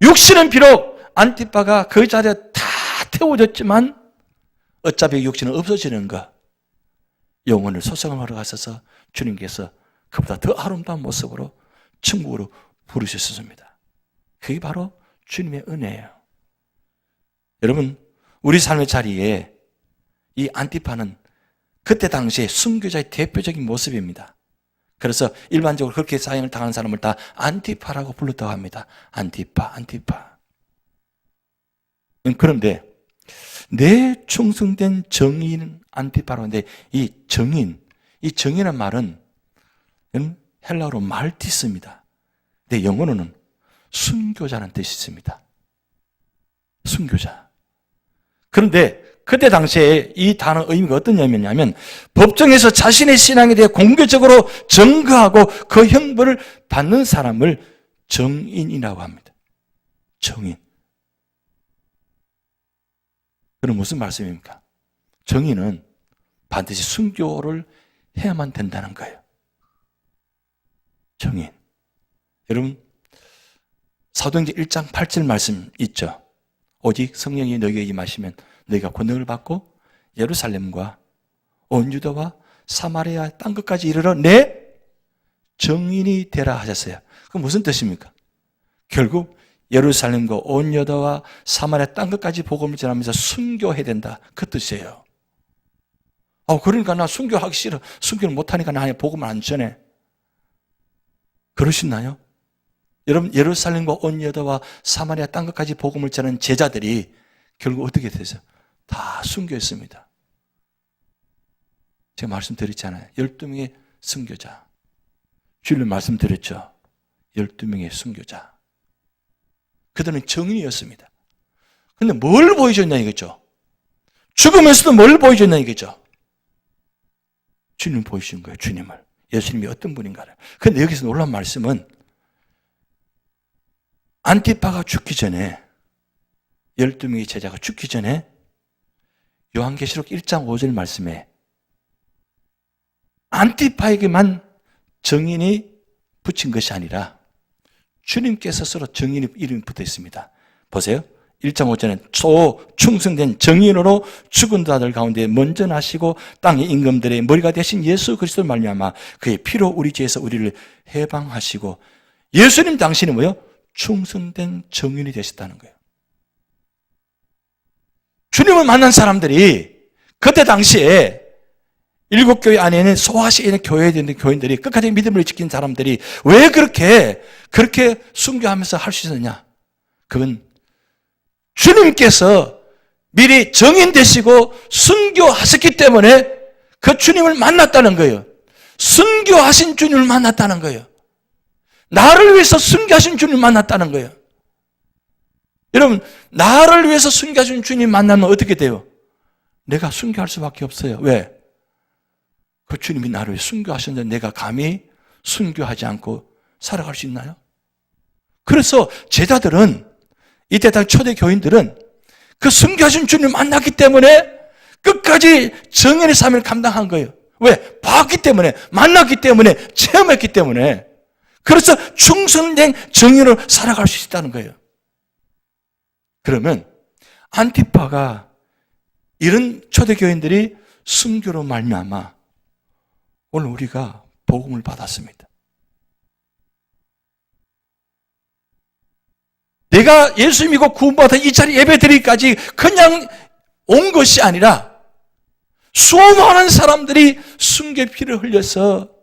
육신은 비록 안티파가 그 자리에 다 태워졌지만 어차피 육신은 없어지는 거. 영혼을 소성하러 가셔서 주님께서 그보다 더 아름다운 모습으로 천국으로 부르셨습니다. 그게 바로 주님의 은혜예요. 여러분, 우리 삶의 자리에 이 안티파는 그때 당시에 순교자의 대표적인 모습입니다. 그래서 일반적으로 그렇게 사형을 당하는 사람을 다 안티파라고 불렀다고 합니다. 안티파. 그런데 내 충성된 정의는 안티파라고 하는데 이 정의는 말은 헬라어로 말티스입니다. 근데 영어로는 순교자라는 뜻이 있습니다. 순교자. 그런데 그때 당시에 이 단어 의미가 어떤 의미냐면 법정에서 자신의 신앙에 대해 공개적으로 증거하고 그 형벌을 받는 사람을 정인이라고 합니다. 정인. 그럼 무슨 말씀입니까? 정인은 반드시 순교를 해야만 된다는 거예요. 정인. 여러분, 사도행전 1장 8절 말씀 있죠? 오직 성령이 너희에게 임하시면 너희가 권능을 받고 예루살렘과 온 유다와 사마리아 땅 끝까지 이르러 내 정인이 되라 하셨어요. 그럼 무슨 뜻입니까? 결국 예루살렘과 온 유다와 사마리아 땅 끝까지 복음을 전하면서 순교해야 된다. 그 뜻이에요. 그러니까 나 순교하기 싫어. 순교를 못하니까 나 복음을 안 전해. 그러시나요? 여러분, 예루살렘과 온 유다와 사마리아 땅 끝까지 복음을 전하는 제자들이 결국 어떻게 되세요? 다 순교했습니다. 제가 말씀드렸잖아요. 12명의 순교자. 주일날 말씀드렸죠. 12명의 순교자. 그들은 정인이었습니다. 근데 뭘 보여줬냐 이거죠? 죽으면서도 뭘 보여줬냐 이거죠? 주님 보여주신 거예요. 주님을. 예수님이 어떤 분인가를. 그런데 여기서 놀라운 말씀은 안티파가 죽기 전에 12명의 제자가 죽기 전에 요한계시록 1장 5절 말씀에 안티파에게만 정인이 붙인 것이 아니라 주님께서 스스로 정인의 이름이 붙어 있습니다. 보세요. 1장 5절에 충성된 정인으로 죽은 자들 가운데 먼저 나시고 땅의 임금들의 머리가 되신 예수 그리스도를 말미암아 그의 피로 우리 죄에서 우리를 해방하시고 예수님 당신은 뭐요? 충성된 정인이 되셨다는 거예요. 주님을 만난 사람들이 그때 당시에 일곱 교회 안에는 소아시에 있는 교회에 있는 교인들이 끝까지 믿음을 지킨 사람들이 왜 그렇게 순교하면서 할 수 있느냐? 그건 주님께서 미리 정인되시고 순교하셨기 때문에 그 주님을 만났다는 거예요. 순교하신 주님을 만났다는 거예요. 나를 위해서 순교하신 주님을 만났다는 거예요. 여러분, 나를 위해서 순교하신 주님 만나면 어떻게 돼요? 내가 순교할 수밖에 없어요. 왜? 그 주님이 나를 위해 순교하셨는데 내가 감히 순교하지 않고 살아갈 수 있나요? 그래서 제자들은 이때 당 초대 교인들은 그 순교하신 주님을 만났기 때문에 끝까지 정인의 삶을 감당한 거예요. 왜? 봤기 때문에, 만났기 때문에, 체험했기 때문에. 그래서 충성된 정인으로 살아갈 수 있다는 거예요. 그러면 안티파가 이런 초대교인들이 순교로 말미암아 오늘 우리가 복음을 받았습니다. 내가 예수 믿고 구원받아 이 자리 예배드리기까지 그냥 온 것이 아니라 수많은 사람들이 순교의 피를 흘려서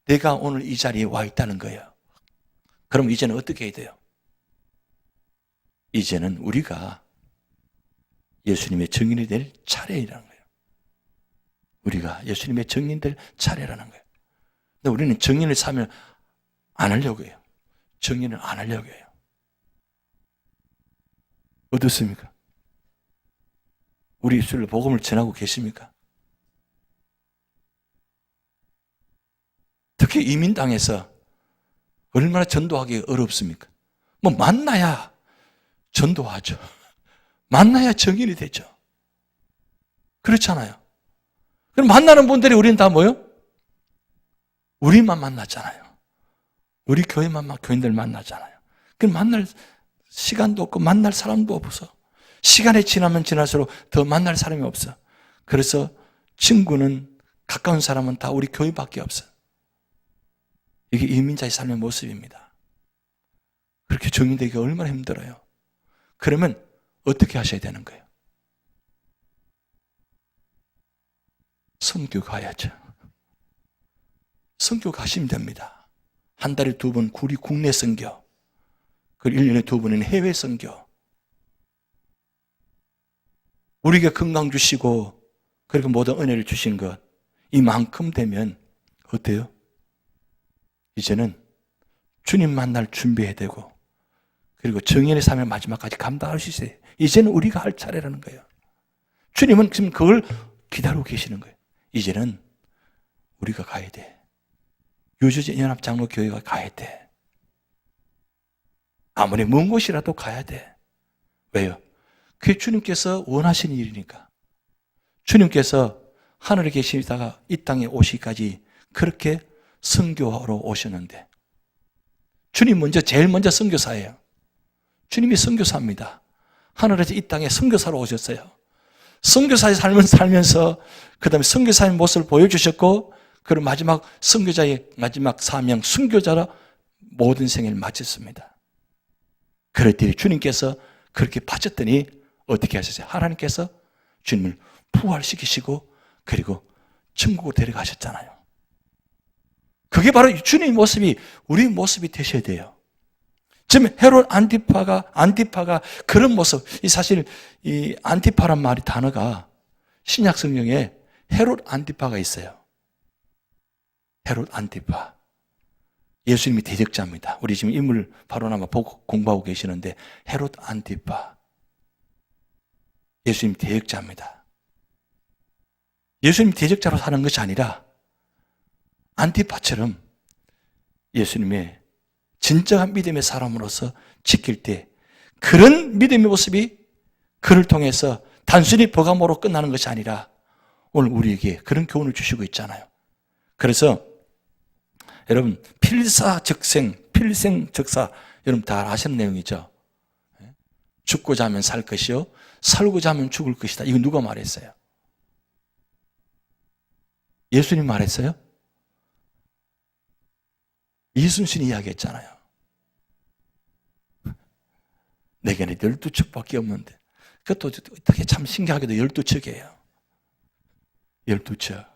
내가 오늘 이 자리에 와 있다는 거예요. 그럼 이제는 어떻게 해야 돼요? 이제는 우리가 예수님의 증인이 될 차례라는 거예요. 우리가 예수님의 증인 될 차례라는 거예요. 근데 우리는 증인을 사면 안 하려고 해요. 증인을 안 하려고 해요. 어떻습니까? 우리 입술로 복음을 전하고 계십니까? 특히 이민 땅에서 얼마나 전도하기 어렵습니까? 뭐 만나야 전도하죠. 만나야 정인이 되죠. 그렇잖아요. 그럼 만나는 분들이 우리는 다 뭐요? 우리만 만났잖아요. 우리 교회만 교인들 만나잖아요. 그럼 만날 시간도 없고 만날 사람도 없어. 시간이 지나면 지날수록 더 만날 사람이 없어. 그래서 친구는, 가까운 사람은 다 우리 교회밖에 없어. 이게 이민자의 삶의 모습입니다. 그렇게 정인되기가 얼마나 힘들어요. 그러면 어떻게 하셔야 되는 거예요? 선교 가야죠. 선교 가시면 됩니다. 한 달에 2번 우리 국내 선교, 그리고 1년에 2번은 해외 선교. 우리에게 건강 주시고 그리고 모든 은혜를 주신 것 이만큼 되면 어때요? 이제는 주님 만날 준비해야 되고 그리고 정인의 삶의 마지막까지 감당할 수 있어요. 이제는 우리가 할 차례라는 거예요. 주님은 지금 그걸 기다리고 계시는 거예요. 이제는 우리가 가야 돼. 유저지 연합장로교회가 가야 돼. 아무리 먼 곳이라도 가야 돼. 왜요? 그게 주님께서 원하시는 일이니까. 주님께서 하늘에 계시다가 이 땅에 오시기까지 그렇게 선교하러 오셨는데 주님 제일 먼저 선교사예요. 주님이 선교사입니다. 하늘에서 이 땅에 선교사로 오셨어요. 선교사의 삶을 살면서 그 다음에 선교사의 모습을 보여주셨고 그리고 마지막 선교자의 마지막 사명 순교자라 모든 생애를 마쳤습니다. 그랬더니 주님께서 그렇게 바쳤더니 어떻게 하셨어요? 하나님께서 주님을 부활시키시고 그리고 천국으로 데려가셨잖아요. 그게 바로 주님의 모습이 우리 모습이 되셔야 돼요. 지금 헤롯 안티파가 그런 모습, 사실 이 안티파란 말이 단어가 신약 성경에 헤롯 안티파가 있어요. 헤롯 안티파. 예수님이 대적자입니다. 우리 지금 인물 바로나마 보고 공부하고 계시는데 헤롯 안티파. 예수님 대적자입니다. 예수님 대적자로 사는 것이 아니라 안티파처럼 예수님의 진정한 믿음의 사람으로서 지킬 때 그런 믿음의 모습이 그를 통해서 단순히 버가모로 끝나는 것이 아니라 오늘 우리에게 그런 교훈을 주시고 있잖아요. 그래서 여러분 필생적사 여러분 다 아시는 내용이죠. 죽고자 하면 살 것이요 살고자 하면 죽을 것이다. 이거 누가 말했어요? 예수님 말했어요? 이순신이 이야기했잖아요. 내게는 12척밖에 없는데 그것도 어떻게 참 신기하게도 12척이에요. 12척.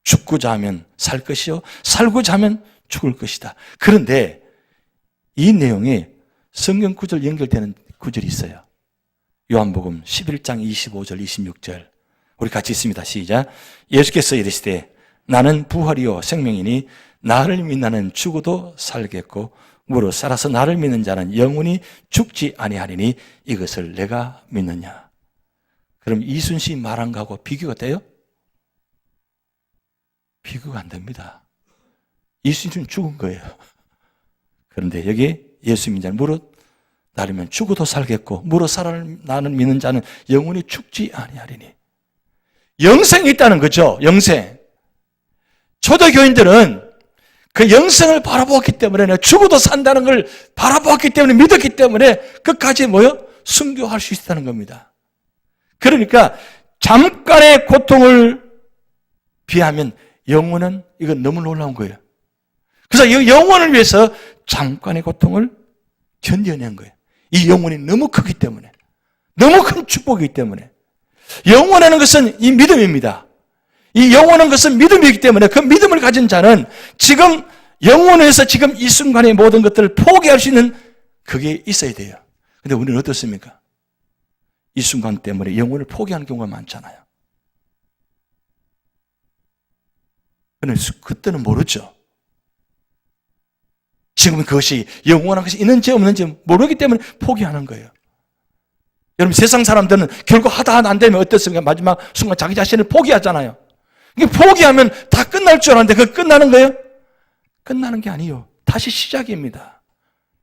죽고자 하면 살 것이요 살고자 하면 죽을 것이다. 그런데 이 내용이 성경 구절 연결되는 구절이 있어요. 요한복음 11장 25절 26절 우리 같이 있습니다. 시작. 예수께서 이르시되 나는 부활이요 생명이니 나를 믿나는 죽어도 살겠고 무릇 살아서 나를 믿는 자는 영원히 죽지 아니하리니 이것을 내가 믿느냐. 그럼 이순신이 말한 거하고 비교가 돼요? 비교가 안 됩니다. 이순신은 죽은 거예요. 그런데 여기 예수 믿는 자는 무릇 나르면 죽어도 살겠고 무릇 살아 나는 믿는 자는 영원히 죽지 아니하리니. 영생이 있다는 거죠. 영생. 초대교인들은 그 영생을 바라보았기 때문에 죽어도 산다는 걸 바라보았기 때문에 믿었기 때문에 끝까지 순교할 수 있다는 겁니다. 그러니까 잠깐의 고통을 비하면 영혼은 이건 너무 놀라운 거예요. 그래서 이 영혼을 위해서 잠깐의 고통을 견뎌낸 거예요. 이 영혼이 너무 크기 때문에 너무 큰 축복이기 때문에 영원하는 것은 이 믿음입니다. 이 영원한 것은 믿음이기 때문에 그 믿음을 가진 자는 지금 영원에서 지금 이 순간의 모든 것들을 포기할 수 있는 그게 있어야 돼요. 근데 우리는 어떻습니까? 이 순간 때문에 영혼을 포기하는 경우가 많잖아요. 그런데 그때는 모르죠. 지금은 그것이 영원한 것이 있는지 없는지 모르기 때문에 포기하는 거예요. 여러분 세상 사람들은 결국 하다 안 되면 어떻습니까? 마지막 순간 자기 자신을 포기하잖아요. 이게 포기하면 다 끝날 줄 알았는데 그거 끝나는 거예요? 끝나는 게 아니에요. 다시 시작입니다.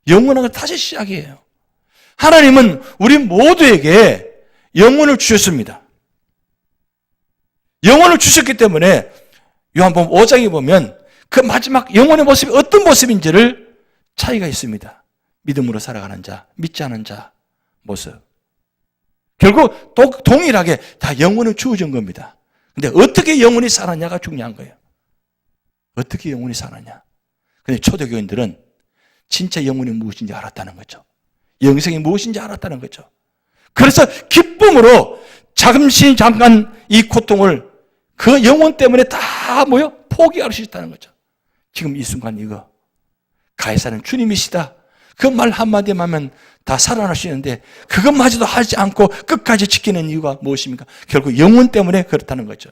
영원한 건 다시 시작이에요. 하나님은 우리 모두에게 영혼을 주셨습니다. 영혼을 주셨기 때문에 요한복음 5장에 보면 그 마지막 영혼의 모습이 어떤 모습인지를 차이가 있습니다. 믿음으로 살아가는 자, 믿지 않은 자 모습. 결국 동일하게 다 영혼을 주어진 겁니다. 근데 어떻게 영혼이 살았냐가 중요한 거예요. 어떻게 영혼이 살았냐. 근데 초대교인들은 진짜 영혼이 무엇인지 알았다는 거죠. 영생이 무엇인지 알았다는 거죠. 그래서 기쁨으로 잠깐 이 고통을 그 영혼 때문에 다 포기할 수 있다는 거죠. 지금 이 순간 이거 가해사는 주님이시다. 그 말 한마디만 하면 다 살아날 수 있는데 그것마저도 하지 않고 끝까지 지키는 이유가 무엇입니까? 결국 영혼 때문에 그렇다는 거죠.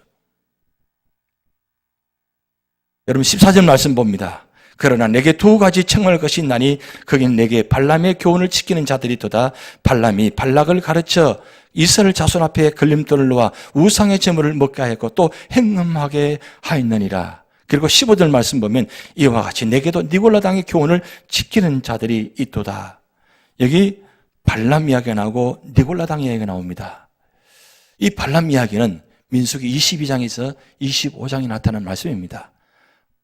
여러분 14절 말씀 봅니다. 그러나 내게 두 가지 청할 것이 있나니 거긴 내게 발람의 교훈을 지키는 자들이 있도다. 발람이 발락을 가르쳐 이스라엘 자손 앞에 걸림돌을 놓아 우상의 제물을 먹게 하였고 또 행음하게 하였느니라. 그리고 15절 말씀 보면 이와 같이 내게도 니골라 당의 교훈을 지키는 자들이 있도다. 여기 발람 이야기가 나오고 니골라 당 이야기가 나옵니다. 이 발람 이야기는 민수기 22장에서 25장에 나타난 말씀입니다.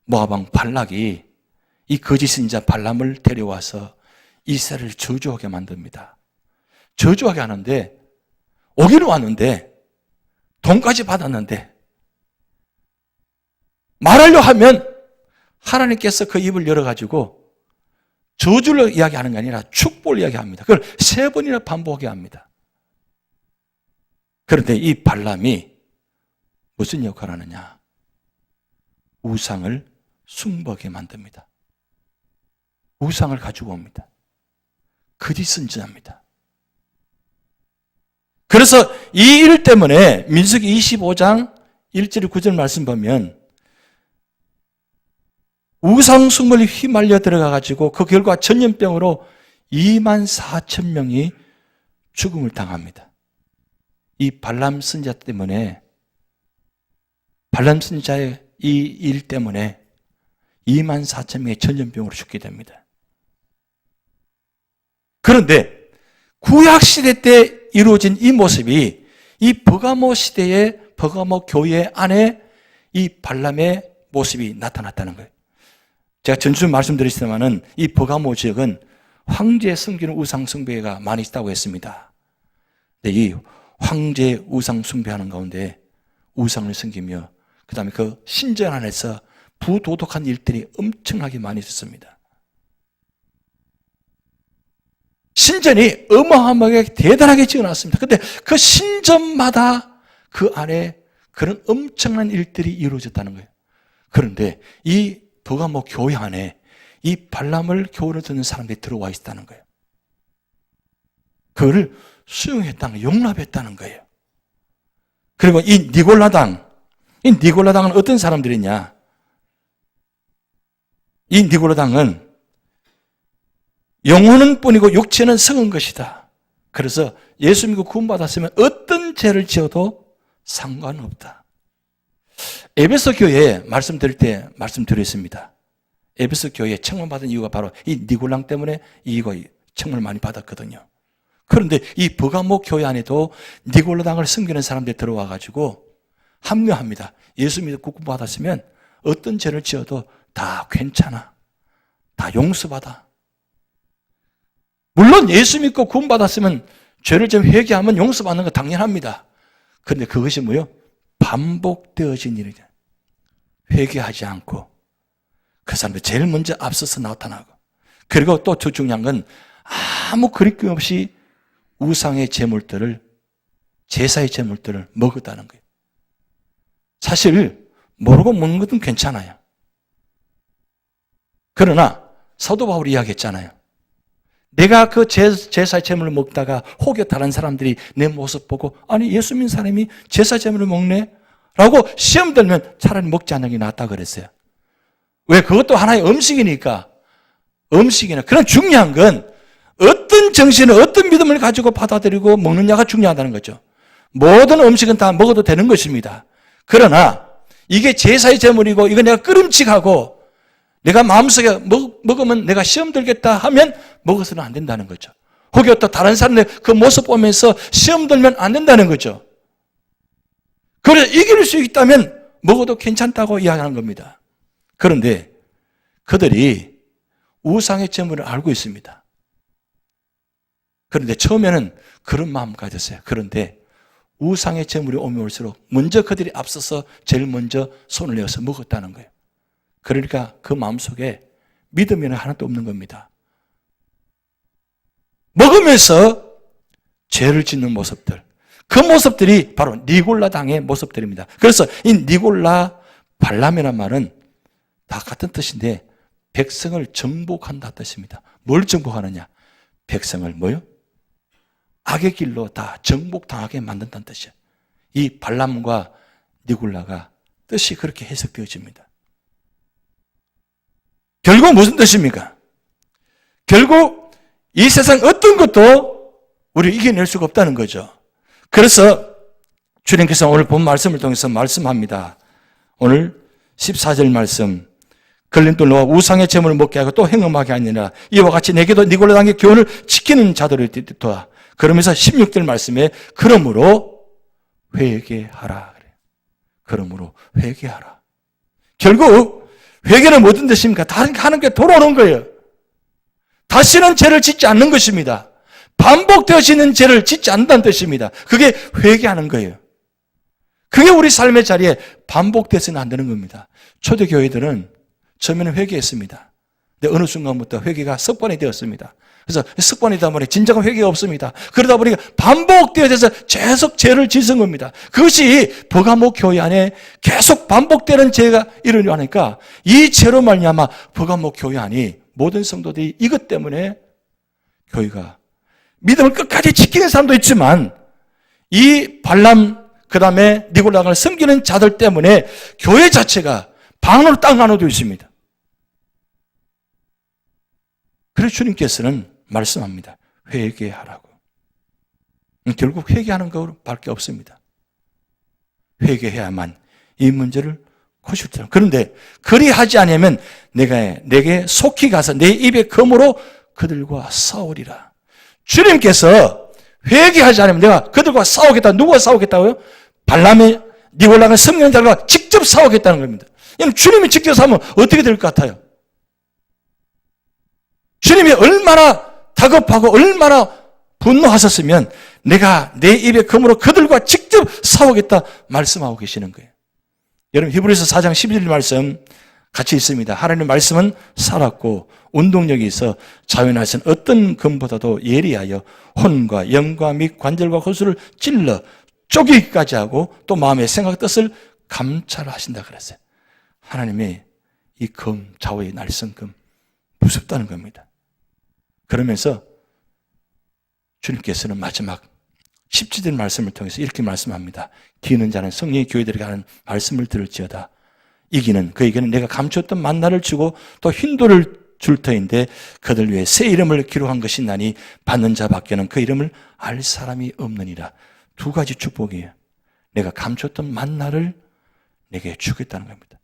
모압왕 발락이 이 거짓 선지자 발람을 데려와서 이스라엘을 저주하게 만듭니다. 저주하게 하는데 오기는 왔는데 돈까지 받았는데 말하려 하면 하나님께서 그 입을 열어가지고 저주를 이야기하는 게 아니라 축복을 이야기합니다. 그걸 3번이나 반복하게 합니다. 그런데 이 발람이 무슨 역할을 하느냐? 우상을 숭배하게 만듭니다. 우상을 가지고 옵니다. 거짓 선지자입니다. 그래서 이 일 때문에 민수기 25장 1절 9절 말씀 보면 우상 숭배에 휘말려 들어가가지고 그 결과 전염병으로 24,000명이 죽음을 당합니다. 이 발람 선지자 때문에 발람 선지자의 이 일 때문에 24,000명이 전염병으로 죽게 됩니다. 그런데 구약시대 때 이루어진 이 모습이 이 버가모 시대의 버가모 교회 안에 이 발람의 모습이 나타났다는 거예요. 제가 전주 말씀드렸지만은 이 버가모 지역은 황제 섬기는 우상 숭배가 많이 있다고 했습니다. 근데 이 황제 우상 숭배하는 가운데 우상을 섬기며 그 다음에 그 신전 안에서 부도덕한 일들이 엄청나게 많이 있었습니다. 신전이 어마어마하게 대단하게 지어놨습니다. 그런데 그 신전마다 그 안에 그런 엄청난 일들이 이루어졌다는 거예요. 그런데 이 버가모 교회 안에 이 발람을 교훈을 듣는 사람들이 들어와 있다는 거예요. 그거를 수용했다는 거예요. 용납했다는 거예요. 그리고 이 니골라당은 어떤 사람들이냐? 이 니골라당은 영혼은 뿐이고 육체는 성은 것이다. 그래서 예수 믿고 구원받았으면 어떤 죄를 지어도 상관없다. 에베소 교회에 말씀드릴 때 말씀드렸습니다. 에베소 교회에 청문받은 이유가 바로 이 니골랑 때문에 이거 청문을 많이 받았거든요. 그런데 이 버가모 교회 안에도 니골라당을 섬기는 사람들이 들어와가지고 합류합니다. 예수 믿고 구원받았으면 어떤 죄를 지어도 다 괜찮아. 다 용서받아. 물론 예수 믿고 구원받았으면 죄를 좀 회개하면 용서받는 거 당연합니다. 그런데 그것이 뭐예요? 반복되어진 일이죠. 회개하지 않고 그 사람들 제일 먼저 앞서서 나타나고 그리고 또 더 중요한 건 아무 거리낌 없이 우상의 제물들을 제사의 제물들을 먹었다는 거예요. 사실 모르고 먹는 것은 괜찮아요. 그러나 사도 바울이 이야기했잖아요. 내가 그 제사 제물을 먹다가 혹여 다른 사람들이 내 모습 보고 아니 예수 믿는 사람이 제사 제물을 먹네? 라고 시험 들면 차라리 먹지 않는 게 낫다 그랬어요. 왜? 그것도 하나의 음식이니까. 음식이나. 그런 중요한 건 어떤 정신을 어떤 믿음을 가지고 받아들이고 먹느냐가 중요하다는 거죠. 모든 음식은 다 먹어도 되는 것입니다. 그러나 이게 제사의 제물이고 이거 내가 끄름칙하고 내가 마음속에 먹으면 내가 시험 들겠다 하면 먹어서는 안 된다는 거죠. 혹여 또 다른 사람들 그 모습 보면서 시험 들면 안 된다는 거죠. 그래서 이길 수 있다면 먹어도 괜찮다고 이야기하는 겁니다. 그런데 그들이 우상의 재물을 알고 있습니다. 그런데 처음에는 그런 마음 가졌어요. 그런데 우상의 재물이 오면 올수록 먼저 그들이 앞서서 제일 먼저 손을 내어서 먹었다는 거예요. 그러니까 그 마음속에 믿음이 하나도 없는 겁니다. 먹으면서 죄를 짓는 모습들, 그 모습들이 바로 니골라 당의 모습들입니다. 그래서 이 니골라 발람이라는 말은 다 같은 뜻인데 백성을 정복한다 뜻입니다. 뭘 정복하느냐? 백성을 뭐요? 악의 길로 다 정복당하게 만든다는 뜻이에요. 이 발람과 니골라가 뜻이 그렇게 해석되어집니다. 결국 무슨 뜻입니까? 결국 이 세상 어떤 것도 우리 이겨낼 수가 없다는 거죠. 그래서 주님께서 오늘 본 말씀을 통해서 말씀합니다. 오늘 14절 말씀, 걸림돌 너와 우상의 재물을 먹게 하고 또 행음하게 하니라. 이와 같이 내게도 니골라 당의 교훈을 지키는 자들을 띠띠토하. 그러면서 16절 말씀에 그러므로 회개하라. 그러므로 회개하라. 결국 회개는 무슨 뜻입니까? 다른 하나님께 돌아오는 거예요. 다시는 죄를 짓지 않는 것입니다. 반복되어지는 죄를 짓지 않는다는 뜻입니다. 그게 회개하는 거예요. 그게 우리 삶의 자리에 반복돼서는 안 되는 겁니다. 초대교회들은 처음에는 회개했습니다. 근데 어느 순간부터 회개가 습관이 되었습니다. 그래서 습관이다 보니 진정한 회개가 없습니다. 그러다 보니까 반복되어져서 계속 죄를 짓는 겁니다. 그것이 버가모 교회 안에 계속 반복되는 죄가 일어나니까 이 죄로 말미암아 버가모 교회 안이 모든 성도들이 이것 때문에 교회가 믿음을 끝까지 지키는 사람도 있지만 이 발람 그 다음에 니골라를 섬기는 자들 때문에 교회 자체가 방으로 땅 나눠져 있습니다. 그래서 주님께서는 말씀합니다. 회개하라고. 결국 회개하는 것밖에 없습니다. 회개해야만 이 문제를 고칠 때. 그런데 그리하지 않으면 내게 속히 가서 내 입의 검으로 그들과 싸우리라. 주님께서 회개하지 않으면 내가 그들과 싸우겠다. 누구와 싸우겠다고요? 발람의 니골라가 섬기는 자들과 직접 싸우겠다는 겁니다. 주님이 직접 싸우면 어떻게 될 것 같아요? 주님이 얼마나 다급하고 얼마나 분노하셨으면 내가 내 입에 검으로 그들과 직접 싸우겠다 말씀하고 계시는 거예요. 여러분 히브리서 4장 11절 말씀 같이 있습니다. 하나님의 말씀은 살았고 운동력이 있어 자유나신 어떤 검보다도 예리하여 혼과 영과 및 관절과 호수를 찔러 쪼개기까지 하고 또 마음의 생각 뜻을 감찰하신다 그랬어요. 하나님의 이 검, 좌우의 날성검 무섭다는 겁니다. 그러면서 주님께서는 마지막 17절 말씀을 통해서 이렇게 말씀합니다. 기는 자는 성령의 교회들에게 하는 말씀을 들을지어다. 이기는 그에게는 내가 감추었던 만나를 주고 또 흰돌을 줄 터인데 그들 위해 새 이름을 기록한 것이 나니 받는 자밖에는 그 이름을 알 사람이 없느니라. 두 가지 축복이에요. 내가 감추었던 만나를 내게 주겠다는 겁니다.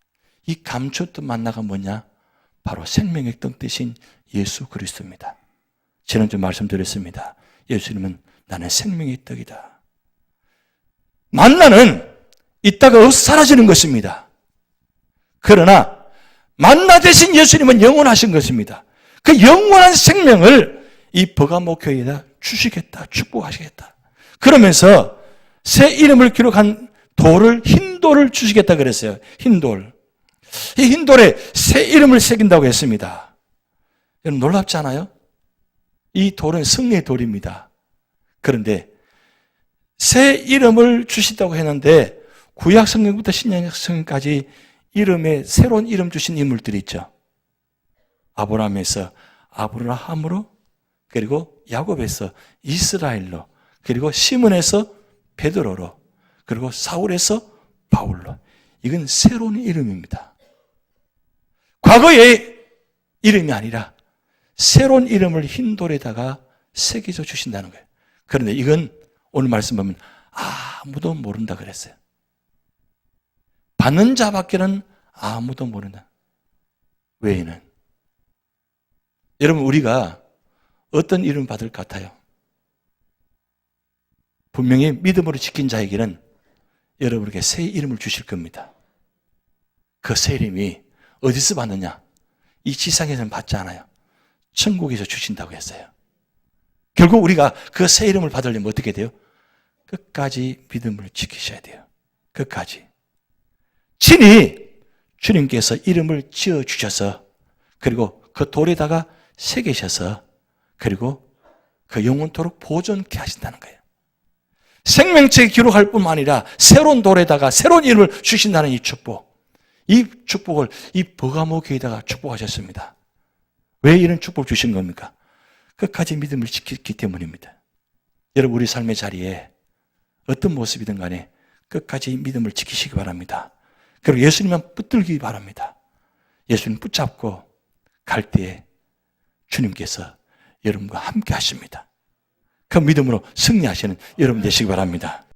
이 감추었던 만나가 뭐냐? 바로 생명의 떡 대신 예수 그리스도입니다. 지난주 말씀드렸습니다. 예수님은 나는 생명의 떡이다. 만나는 있다가 사라지는 것입니다. 그러나 만나 대신 예수님은 영원하신 것입니다. 그 영원한 생명을 이 버가모 교회에다 주시겠다, 축복하시겠다. 그러면서 새 이름을 기록한 돌을, 흰 돌을 주시겠다 그랬어요. 흰 돌. 이 흰 돌에 새 이름을 새긴다고 했습니다. 여러분 놀랍지 않아요? 이 돌은 승리의 돌입니다. 그런데 새 이름을 주시다고 했는데 구약 성경부터 신약 성경까지 이름에 새로운 이름 주신 인물들이 있죠. 아브라함에서 아브라함으로, 그리고 야곱에서 이스라엘로, 그리고 시몬에서 베드로로, 그리고 사울에서 바울로. 이건 새로운 이름입니다. 과거의 이름이 아니라 새로운 이름을 흰 돌에다가 새겨져 주신다는 거예요. 그런데 이건 오늘 말씀 보면 아무도 모른다 그랬어요. 받는 자밖에는 아무도 모른다. 외에는. 여러분 우리가 어떤 이름을 받을 것 같아요? 분명히 믿음으로 지킨 자에게는 여러분에게 새 이름을 주실 겁니다. 그 새 이름이 어디서 받느냐? 이 지상에서는 받지 않아요. 천국에서 주신다고 했어요. 결국 우리가 그 새 이름을 받으려면 어떻게 돼요? 끝까지 믿음을 지키셔야 돼요. 끝까지. 친히 주님께서 이름을 지어주셔서 그리고 그 돌에다가 새기셔서 그리고 그 영원토록 보존케 하신다는 거예요. 생명책에 기록할 뿐만 아니라 새로운 돌에다가 새로운 이름을 주신다는 이 축복. 이 축복을 이 버가모 교회에다가 축복하셨습니다. 왜 이런 축복을 주신 겁니까? 끝까지 믿음을 지켰기 때문입니다. 여러분 우리 삶의 자리에 어떤 모습이든 간에 끝까지 믿음을 지키시기 바랍니다. 그리고 예수님만 붙들기 바랍니다. 예수님 붙잡고 갈 때에 주님께서 여러분과 함께 하십니다. 그 믿음으로 승리하시는 여러분 되시기 바랍니다.